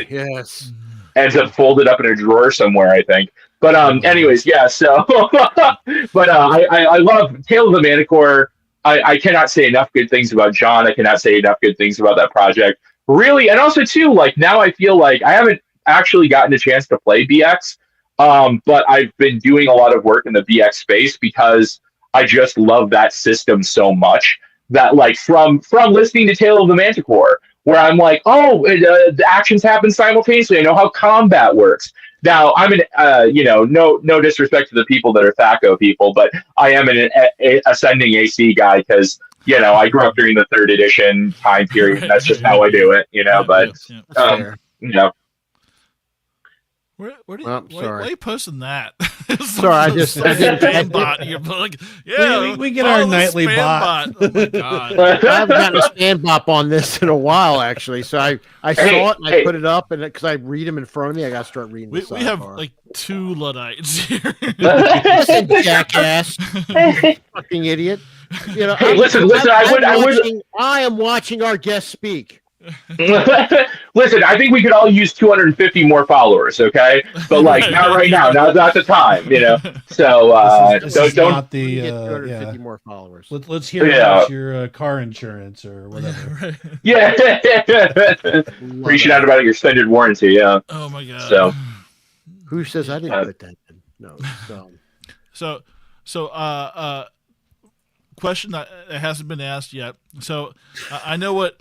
yes, ends up folded up in a drawer somewhere, I think. But anyways, yeah. So, but I love Tale of the Manticore. I cannot say enough good things about John. I cannot say enough good things about that project, really. And also too, like now I feel like I haven't actually gotten a chance to play BX, but I've been doing a lot of work in the BX space because I just love that system so much that, like, from listening to Tale of the Manticore, where I'm like, oh, the actions happen simultaneously. I know how combat works. Now, I'm no disrespect to the people that are THACO people, but I am an ascending AC guy because, I grew up during the 3rd edition time period. And that's just how I do it, but, Why sorry. are you posting that? Sorry, I didn't. Spam bot. You're like, we get our nightly bot. Oh my god! I haven't gotten a stand bop on this in a while, actually. So I saw it and I put it up, and because I read them in front of me, I got to start reading. We have like 2 Luddites here. Listen, jackass, fucking idiot. Hey, listen. I am watching our guest speak. Listen, I think we could all use 250 more followers, okay? But like not right now. Now's not the time, So don't not the 250 more followers. Let's hear about your car insurance or whatever. Yeah, reaching out about your extended warranty. Yeah. Oh my god. So who says I didn't put that in? No. So question that hasn't been asked yet. So I know what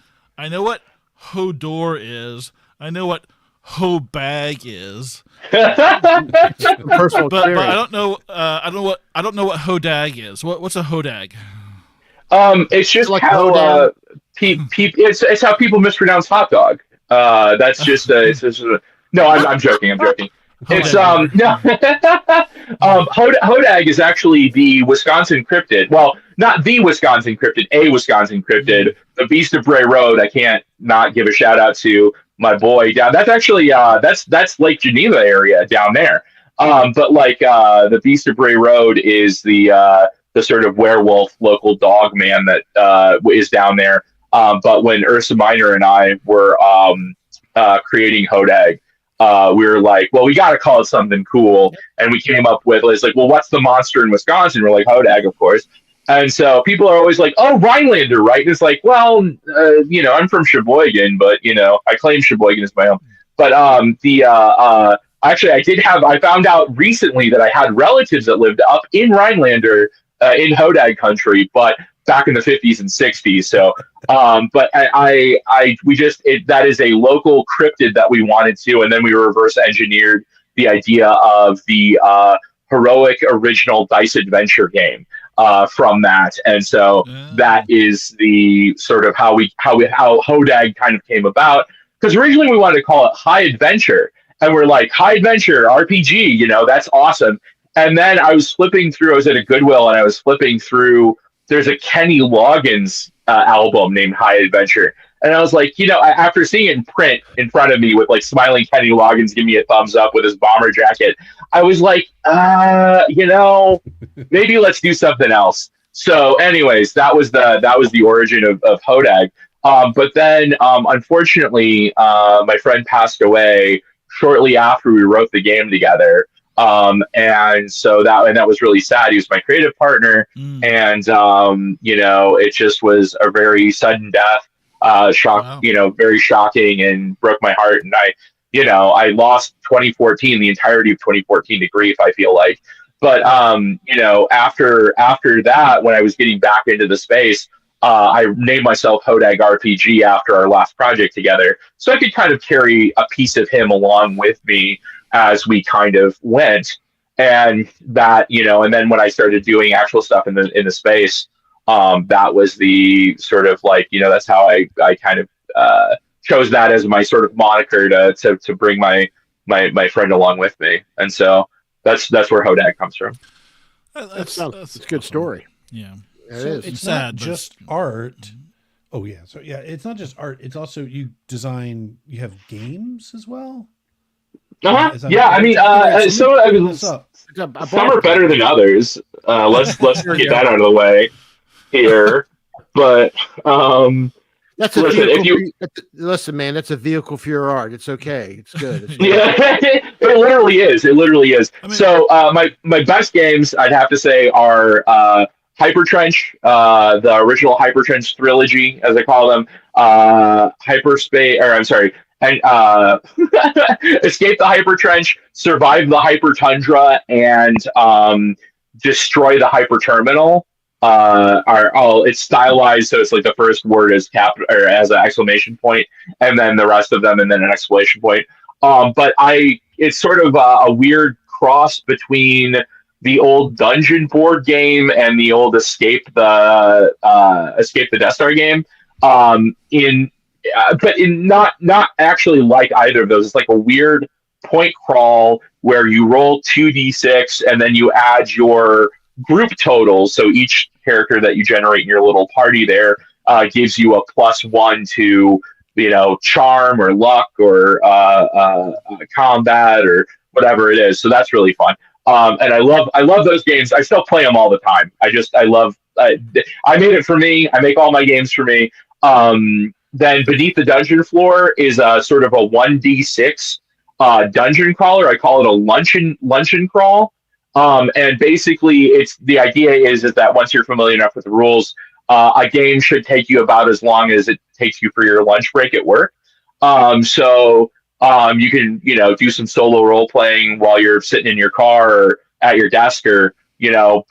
HODOR is. I know what HODAG is. But I don't know. I don't know what HODAG is. What's a HODAG? It's just like how it's how people mispronounce hot dog. That's just no. I'm joking. It's no. HODAG is actually the Wisconsin cryptid. Well, not the Wisconsin cryptid, a Wisconsin cryptid, the Beast of Bray Road. I can't not give a shout out to my boy down. That's actually that's Lake Geneva area down there. But like the Beast of Bray Road is the sort of werewolf local dog man that is down there. But when Ursa Minor and I were creating HODAG, we were like, well, we got to call it something cool. And we came up with, it's like, well, what's the monster in Wisconsin? We're like, HODAG, of course. And so people are always like, oh, Rhinelander, right? And it's like, well, I'm from Sheboygan, but, I claim Sheboygan as my home. But actually, I found out recently that I had relatives that lived up in Rhinelander in HODAG country, but back in the 50s and 60s. So, but that is a local cryptid that we wanted to, and then we reverse engineered the idea of the heroic original dice adventure game from that. And so that is the sort of how HODAG kind of came about. Because originally we wanted to call it High Adventure, and we're like, High Adventure RPG, that's awesome. And then I was at a Goodwill, and I was flipping through. There's a Kenny Loggins album named High Adventure. And I was like, after seeing it in print in front of me with like smiling Kenny Loggins giving me a thumbs up with his bomber jacket, I was like, maybe let's do something else. So anyways, that was the origin of HODAG. But then, unfortunately, my friend passed away shortly after we wrote the game together. And so that was really sad. He was my creative partner. And, it just was a very sudden death, shock, wow. Very shocking and broke my heart. And I lost 2014, the entirety of 2014 to grief, I feel like. But, after that, when I was getting back into the space, I named myself HODAG RPG after our last project together. So I could kind of carry a piece of him along with me as we kind of went. And that, and then when I started doing actual stuff in the space, that was the sort of like, that's how I kind of chose that as my sort of moniker to bring my friend along with me. And so that's where HODAG comes from. That's a good story. Yeah. It's sad, not just art. Oh yeah. So yeah, it's not just art. It's also you have games as well. Yeah, I mean, some are better than others. Let's get that out of the way here. But that's a vehicle. Listen, man, that's a vehicle for your art. It's okay. It's good. Yeah, it literally is. I mean, so my best games, I'd have to say, are Hypertrench, the original Hypertrench trilogy, as I call them. And Escape the Hypertrench, Survive the Hypertundra, and Destroy the Hyperterminal. It's stylized, so it's like the first word is as an exclamation point, and then the rest of them, and then an exclamation point. But it's sort of a weird cross between the old Dungeon board game and the old Escape the Death Star game. But not actually like either of those. It's like a weird point crawl where you roll 2d6 and then you add your group totals. So each character that you generate in your little party there gives you a +1 to charm or luck or combat or whatever it is. So that's really fun. And I love those games. I still play them all the time. I made it for me. I make all my games for me. Then Beneath the Dungeon Floor is a sort of a 1d6 dungeon crawler. I call it a luncheon crawl. And basically, the idea is that once you're familiar enough with the rules, a game should take you about as long as it takes you for your lunch break at work. So you can do some solo role playing while you're sitting in your car or at your desk or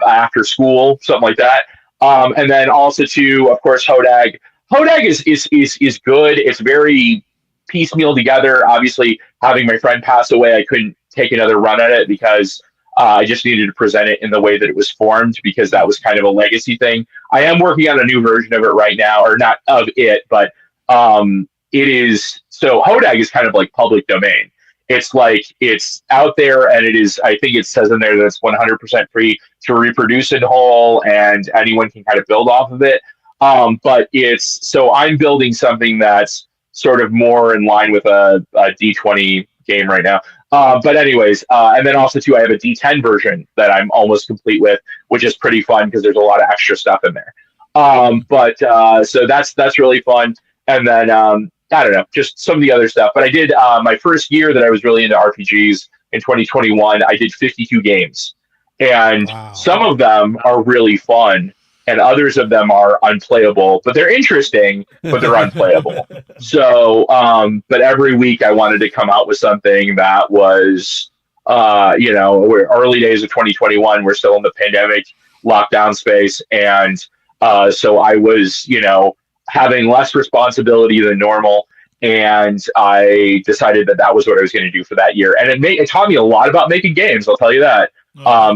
after school, something like that. And then also too, of course, HODAG. HODAG is good. It's very piecemeal together. Obviously, having my friend pass away, I couldn't take another run at it because I just needed to present it in the way that it was formed because that was kind of a legacy thing. I am working on a new version of it right now, or not of it, but it is. So HODAG is kind of like public domain. It's like it's out there, and it is. I think it says in there that it's 100% free to reproduce in whole, and anyone can kind of build off of it. But it's so I'm building something that's sort of more in line with a D20 game right now. But anyways, and then also too, I have a D10 version that I'm almost complete with, which is pretty fun because there's a lot of extra stuff in there. But so that's really fun. And then I don't know, just some of the other stuff. But I did my first year that I was really into RPGs in 2021. I did 52 games, and some of them are really fun, and others of them are unplayable. But they're interesting, but they're unplayable. So, but every week I wanted to come out with something that was, we're early days of 2021. We're still in the pandemic lockdown space, and so I was, having less responsibility than normal, and I decided that was what I was going to do for that year. And it taught me a lot about making games. I'll tell you that.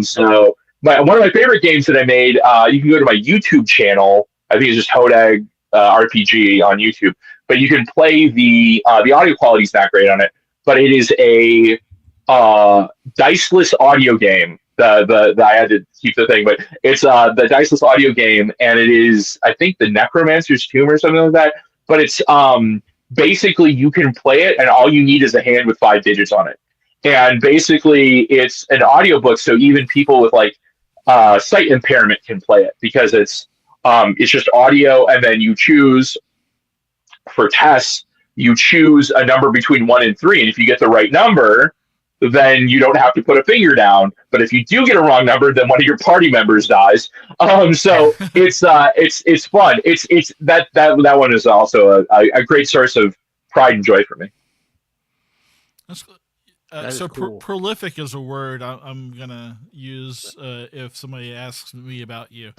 So one of my favorite games that I made, you can go to my YouTube channel. I think it's just HODAG RPG on YouTube. But you can play the audio quality is not great on it, but it is a diceless audio game. I had to keep the thing, but it's the diceless audio game, and it is, I think, the Necromancer's Tomb or something like that. But it's basically you can play it, and all you need is a hand with 5 digits on it. And basically, it's an audiobook, so even people with like sight impairment can play it because it's just audio, and then you choose for tests. You choose a number between 1 and 3, and if you get the right number, then you don't have to put a finger down. But if you do get a wrong number, then one of your party members dies. So it's fun. It's that one is also a great source of pride and joy for me. That's so cool. Prolific is a word I'm gonna use if somebody asks me about you.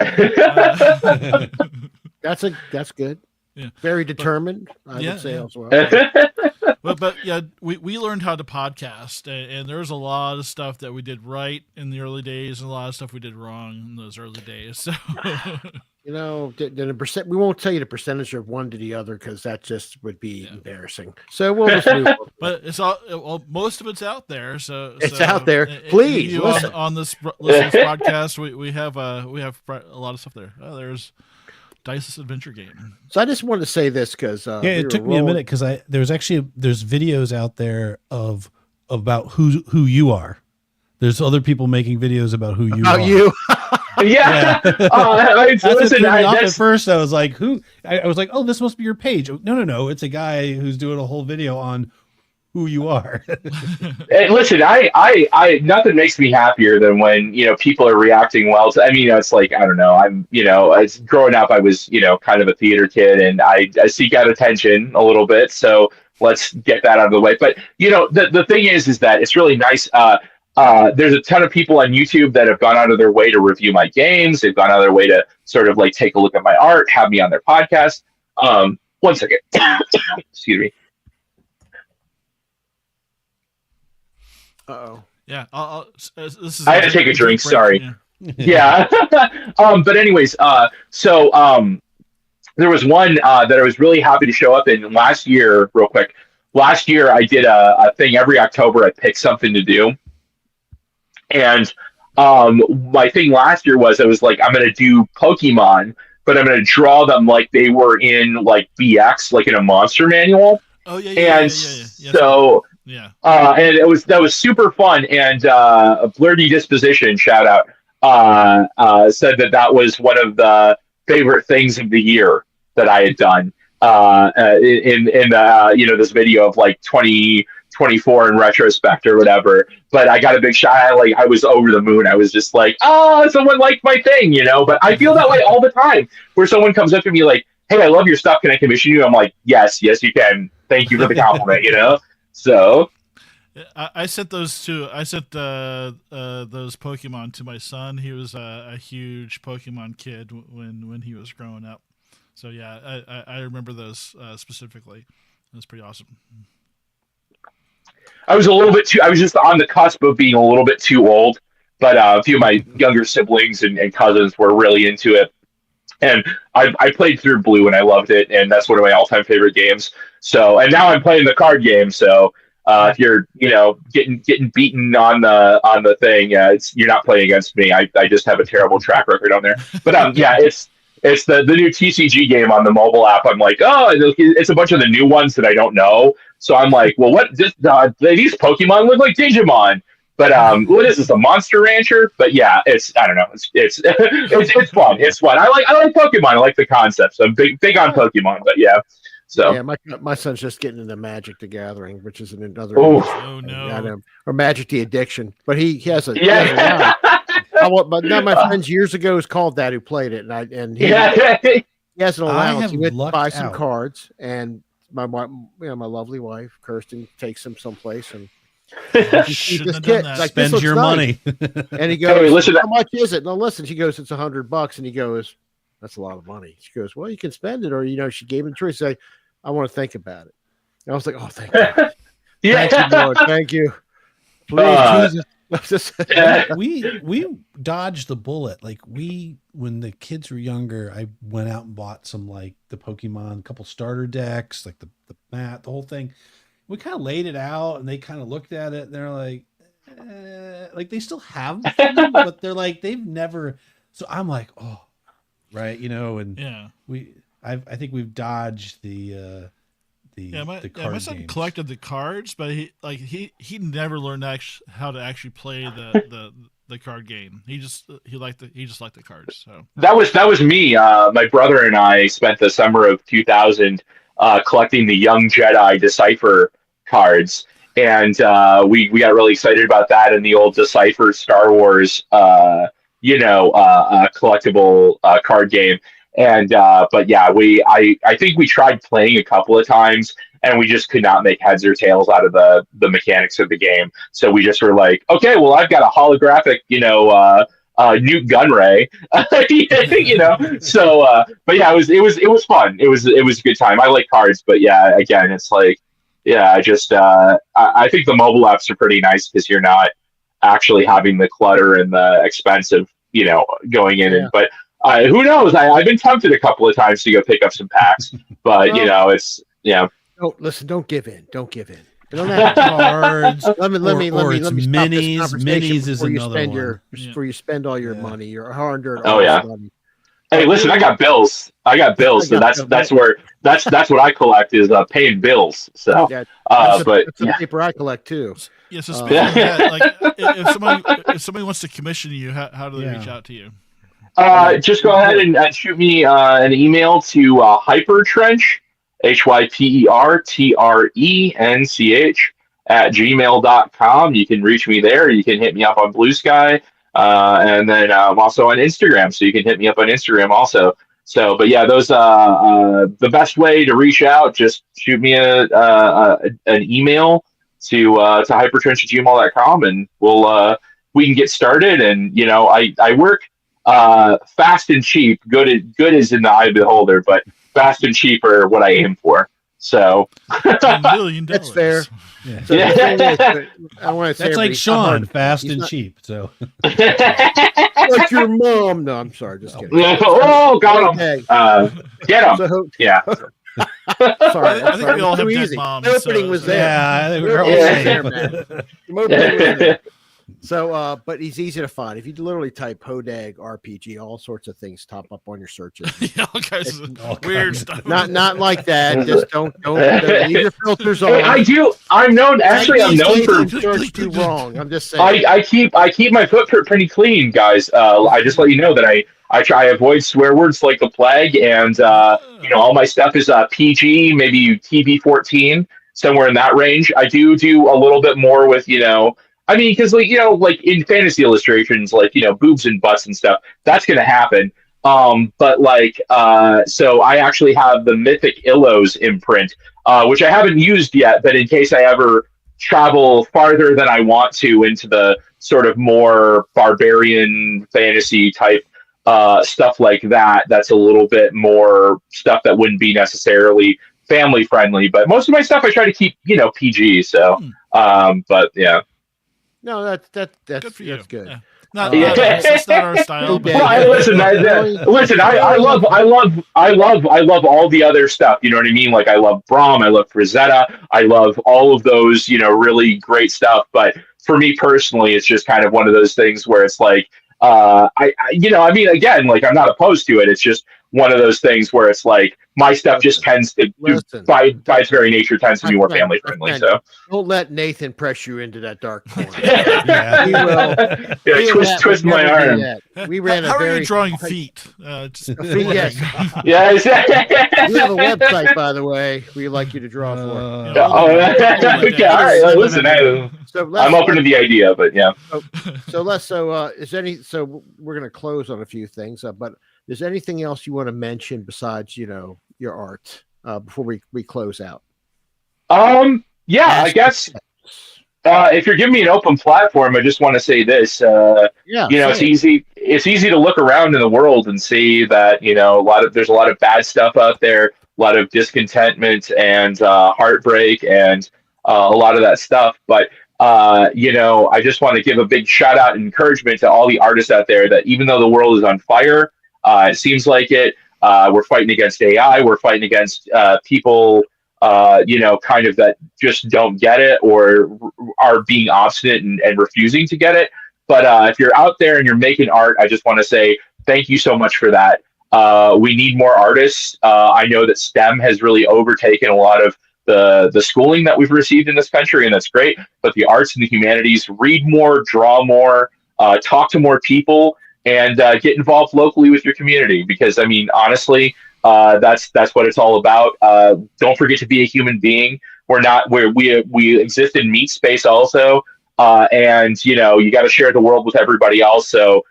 That's good. Yeah. Very determined, I would say as well. But yeah, we learned how to podcast, and there's a lot of stuff that we did right in the early days, and a lot of stuff we did wrong in those early days. So, the we won't tell you the percentage of one to the other because that just would be embarrassing. So we'll just move on. But it's most of it's out there. So it's out there. Please listen. On this podcast. We have a lot of stuff there. There's Dice's adventure game. So I just wanted to say this because it took me a minute because there's videos out there about who you are. There's other people making videos about who you are. You. Yeah. Listen, at first I was like, who? I was like, oh, this must be your page. No. It's a guy who's doing a whole video on who you are. Hey, listen, I nothing makes me happier than when people are reacting well to. I mean, it's like, I don't know. I'm as growing up, I was kind of a theater kid, and I seek out attention a little bit. So let's get that out of the way. But the thing is that it's really nice. There's a ton of people on YouTube that have gone out of their way to review my games. They've gone out of their way to sort of like take a look at my art, have me on their podcast. 1 second. Excuse me. Uh-oh. Yeah. I had to take a drink. Sorry. Yeah. But anyways, so there was one that I was really happy to show up in last year. Real quick, last year I did a thing every October. I picked something to do, and my thing last year was I was like, I'm going to do Pokemon, but I'm going to draw them like they were in like BX, like in a monster manual. Oh yeah. And so. Yeah. And that was super fun. And a Blurdy Disposition, shout out, said that was one of the favorite things of the year that I had done in this video of like 2024 in retrospect or whatever. But I got a big shot. I was over the moon. I was just like, someone liked my thing, But I feel that way all the time, where someone comes up to me like, hey, I love your stuff. Can I commission you? I'm like, yes, you can. Thank you for the compliment, So I sent those to those Pokemon to my son. He was a huge Pokemon kid when he was growing up. So yeah, I remember those specifically. It was pretty awesome. I was just on the cusp of being a little bit too old, but a few of my younger siblings and cousins were really into it. And I played through Blue and I loved it, and that's one of my all-time favorite games. So, and now I'm playing the card game. So, If you're, getting beaten on the thing, you're not playing against me. I just have a terrible track record on there. But yeah, it's the new TCG game on the mobile app. I'm like, oh, it's a bunch of the new ones that I don't know. So I'm like, well, what? These Pokemon look like Digimon. But what is this? A Monster Rancher? But yeah, I don't know. It's fun. It's fun. I like Pokemon. I like the concepts. I'm big on Pokemon. But yeah. So yeah, my son's just getting into Magic the Gathering, which is another oh no, or Magic the Addiction. But he has a but not my friends years ago is called that who played it, and he has an allowance. He went to buy some cards, and my lovely wife Kirsten takes him someplace and. Spend your money. And he goes, hey, listen, how much is it? No, listen, she goes, it's $100. And he goes, that's a lot of money. She goes, well, you can spend it. Or, she gave him the choice. Say, I want to think about it. And I was like, oh, thank you. Yeah. Thank you, Lord. Thank you. Please, Jesus. we dodged the bullet. Like when the kids were younger, I went out and bought some, like the Pokemon, a couple starter decks, like the mat, the whole thing. We kind of laid it out and they kind of looked at it and they're like they still have them, but they're like, they've never. So I'm like, oh, right. And yeah, I think we've dodged the card my son games. collected the cards, but he never learned how to actually play the card game. He just liked the cards. So that was me. My brother and I spent the summer of 2000 collecting the Young Jedi Decipher cards, and we got really excited about that and the old Decipher Star Wars collectible card game. And but yeah, I think we tried playing a couple of times and we just could not make heads or tails out of the mechanics of the game. So we just were like, okay, well, I've got a holographic, Newt Gunray, So, but yeah, it was fun. It was a good time. I like cards, but yeah, again, it's like, yeah, I think the mobile apps are pretty nice because you're not actually having the clutter and the expense of, going in. Yeah. But who knows? I've been tempted a couple of times to go pick up some packs, but it's yeah. No, listen, don't give in. Don't give in. You don't have cards. Let me minis is another one. Before you spend all your money, your hard-earned money. Hey, listen, I got bills. So that's what I collect is paying bills. So, that's but the paper I collect too. Yeah. So speaking of that, if somebody wants to commission you, how do they reach out to you? Just go ahead and shoot me an email to Hypertrench, HYPERTRENCH @gmail.com. You can reach me there. You can hit me up on Blue Sky. And then I'm also on Instagram, so you can hit me up on Instagram also. So, but yeah, those the best way to reach out. Just shoot me an email to hypertrench@gmail.com, and we can get started. And I work fast and cheap. Good is in the eye of the beholder, but fast and cheap are what I aim for. So $1 million. That's fair. Yeah. So I want to say that's like Sean, fast and cheap. So like your mom. No, I'm sorry, just kidding. Oh, got him. Get him. So, yeah. Sorry, I think we all have dead easy. moms. The opening was there. Yeah, I think we're all there, man. The opening was there. So, but he's easy to find. If you literally type HODAG RPG, all sorts of things pop up on your searches. Yeah, all kinds of weird stuff. Not like that. Just don't leave your filters on. Hey, I do. I'm known for search too wrong. I'm just saying. I keep my footprint pretty clean, guys. I just let you know that I try to avoid swear words like the plague, and all my stuff is PG, maybe TV-14, somewhere in that range. I do a little bit more with I mean, because like in fantasy illustrations, like boobs and butts and stuff, that's gonna happen. But so I actually have the Mythic Illos imprint, which I haven't used yet, but in case I ever travel farther than I want to into the sort of more barbarian fantasy type stuff like that, that's a little bit more stuff that wouldn't be necessarily family friendly. But most of my stuff I try to keep PG. So, but yeah. No, that's Good for you. That's good. Yeah. Not, Yeah. it's not our style. But Well, I love all the other stuff. You know what I mean? Like I love Brahm, I love Frazetta, I love all of those, really great stuff. But for me personally, it's just kind of one of those things where it's like, I mean, again, like I'm not opposed to it. It's just one of those things where it's like my stuff just tends to, by its very nature, tends to be more family friendly. So don't let Nathan press you into that dark corner. Yeah. He will. Yeah, twist my arm. We ran How a are very you drawing feet? Just yes. Yeah, We have a website, by the way. We'd like you to draw for. okay, all right. Listen, I'm open to the idea, but yeah. So we're going to close on a few things, but is there anything else you want to mention besides your art before we close out? Yeah, I guess if you're giving me an open platform, I just want to say this. It's easy to look around in the world and see that there's a lot of bad stuff out there, a lot of discontentment and heartbreak and a lot of that stuff. But I just want to give a big shout out and encouragement to all the artists out there that even though the world is on fire, it seems like it. We're fighting against AI. We're fighting against people, kind of that just don't get it or are being obstinate and refusing to get it. But if you're out there and you're making art, I just want to say thank you so much for that. We need more artists. I know that STEM has really overtaken a lot of the schooling that we've received in this country, and that's great. But the arts and the humanities, read more, draw more, talk to more people, and get involved locally with your community. Because I mean, honestly, that's what it's all about. Don't forget to be a human being. We exist in meat space also, and you got to share the world with everybody else. So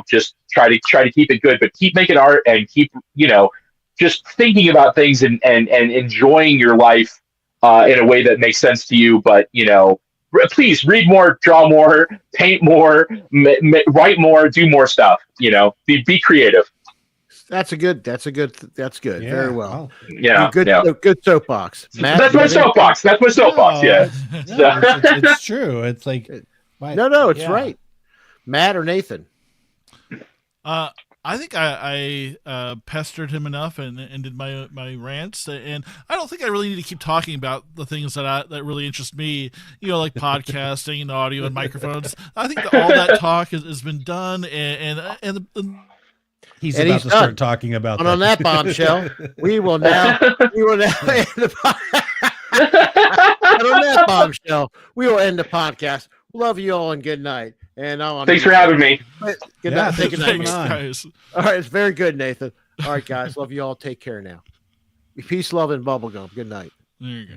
just try to keep it good, but keep making art and keep just thinking about things and enjoying your life in a way that makes sense to you. But please read more, draw more, paint more, write more, do more stuff. Be creative. That's good. Yeah, very well. Yeah. Good soapbox. Matt, That's my soapbox. Yeah. It's true. It's like it's right. Matt or Nathan? I think I pestered him enough and did my rants, and I don't think I really need to keep talking about the things that really interest me, like podcasting and audio and microphones. I think that all that talk has been done, and he's about to start talking about and that. On that bombshell, we will now end the and on that bombshell, we will end the podcast. Love you all and good night. And thanks for having me. Good night. Thanks, guys. All right, it's very good, Nathan. All right, guys, love you all. Take care now. Peace, love, and bubblegum. Good night. There you go.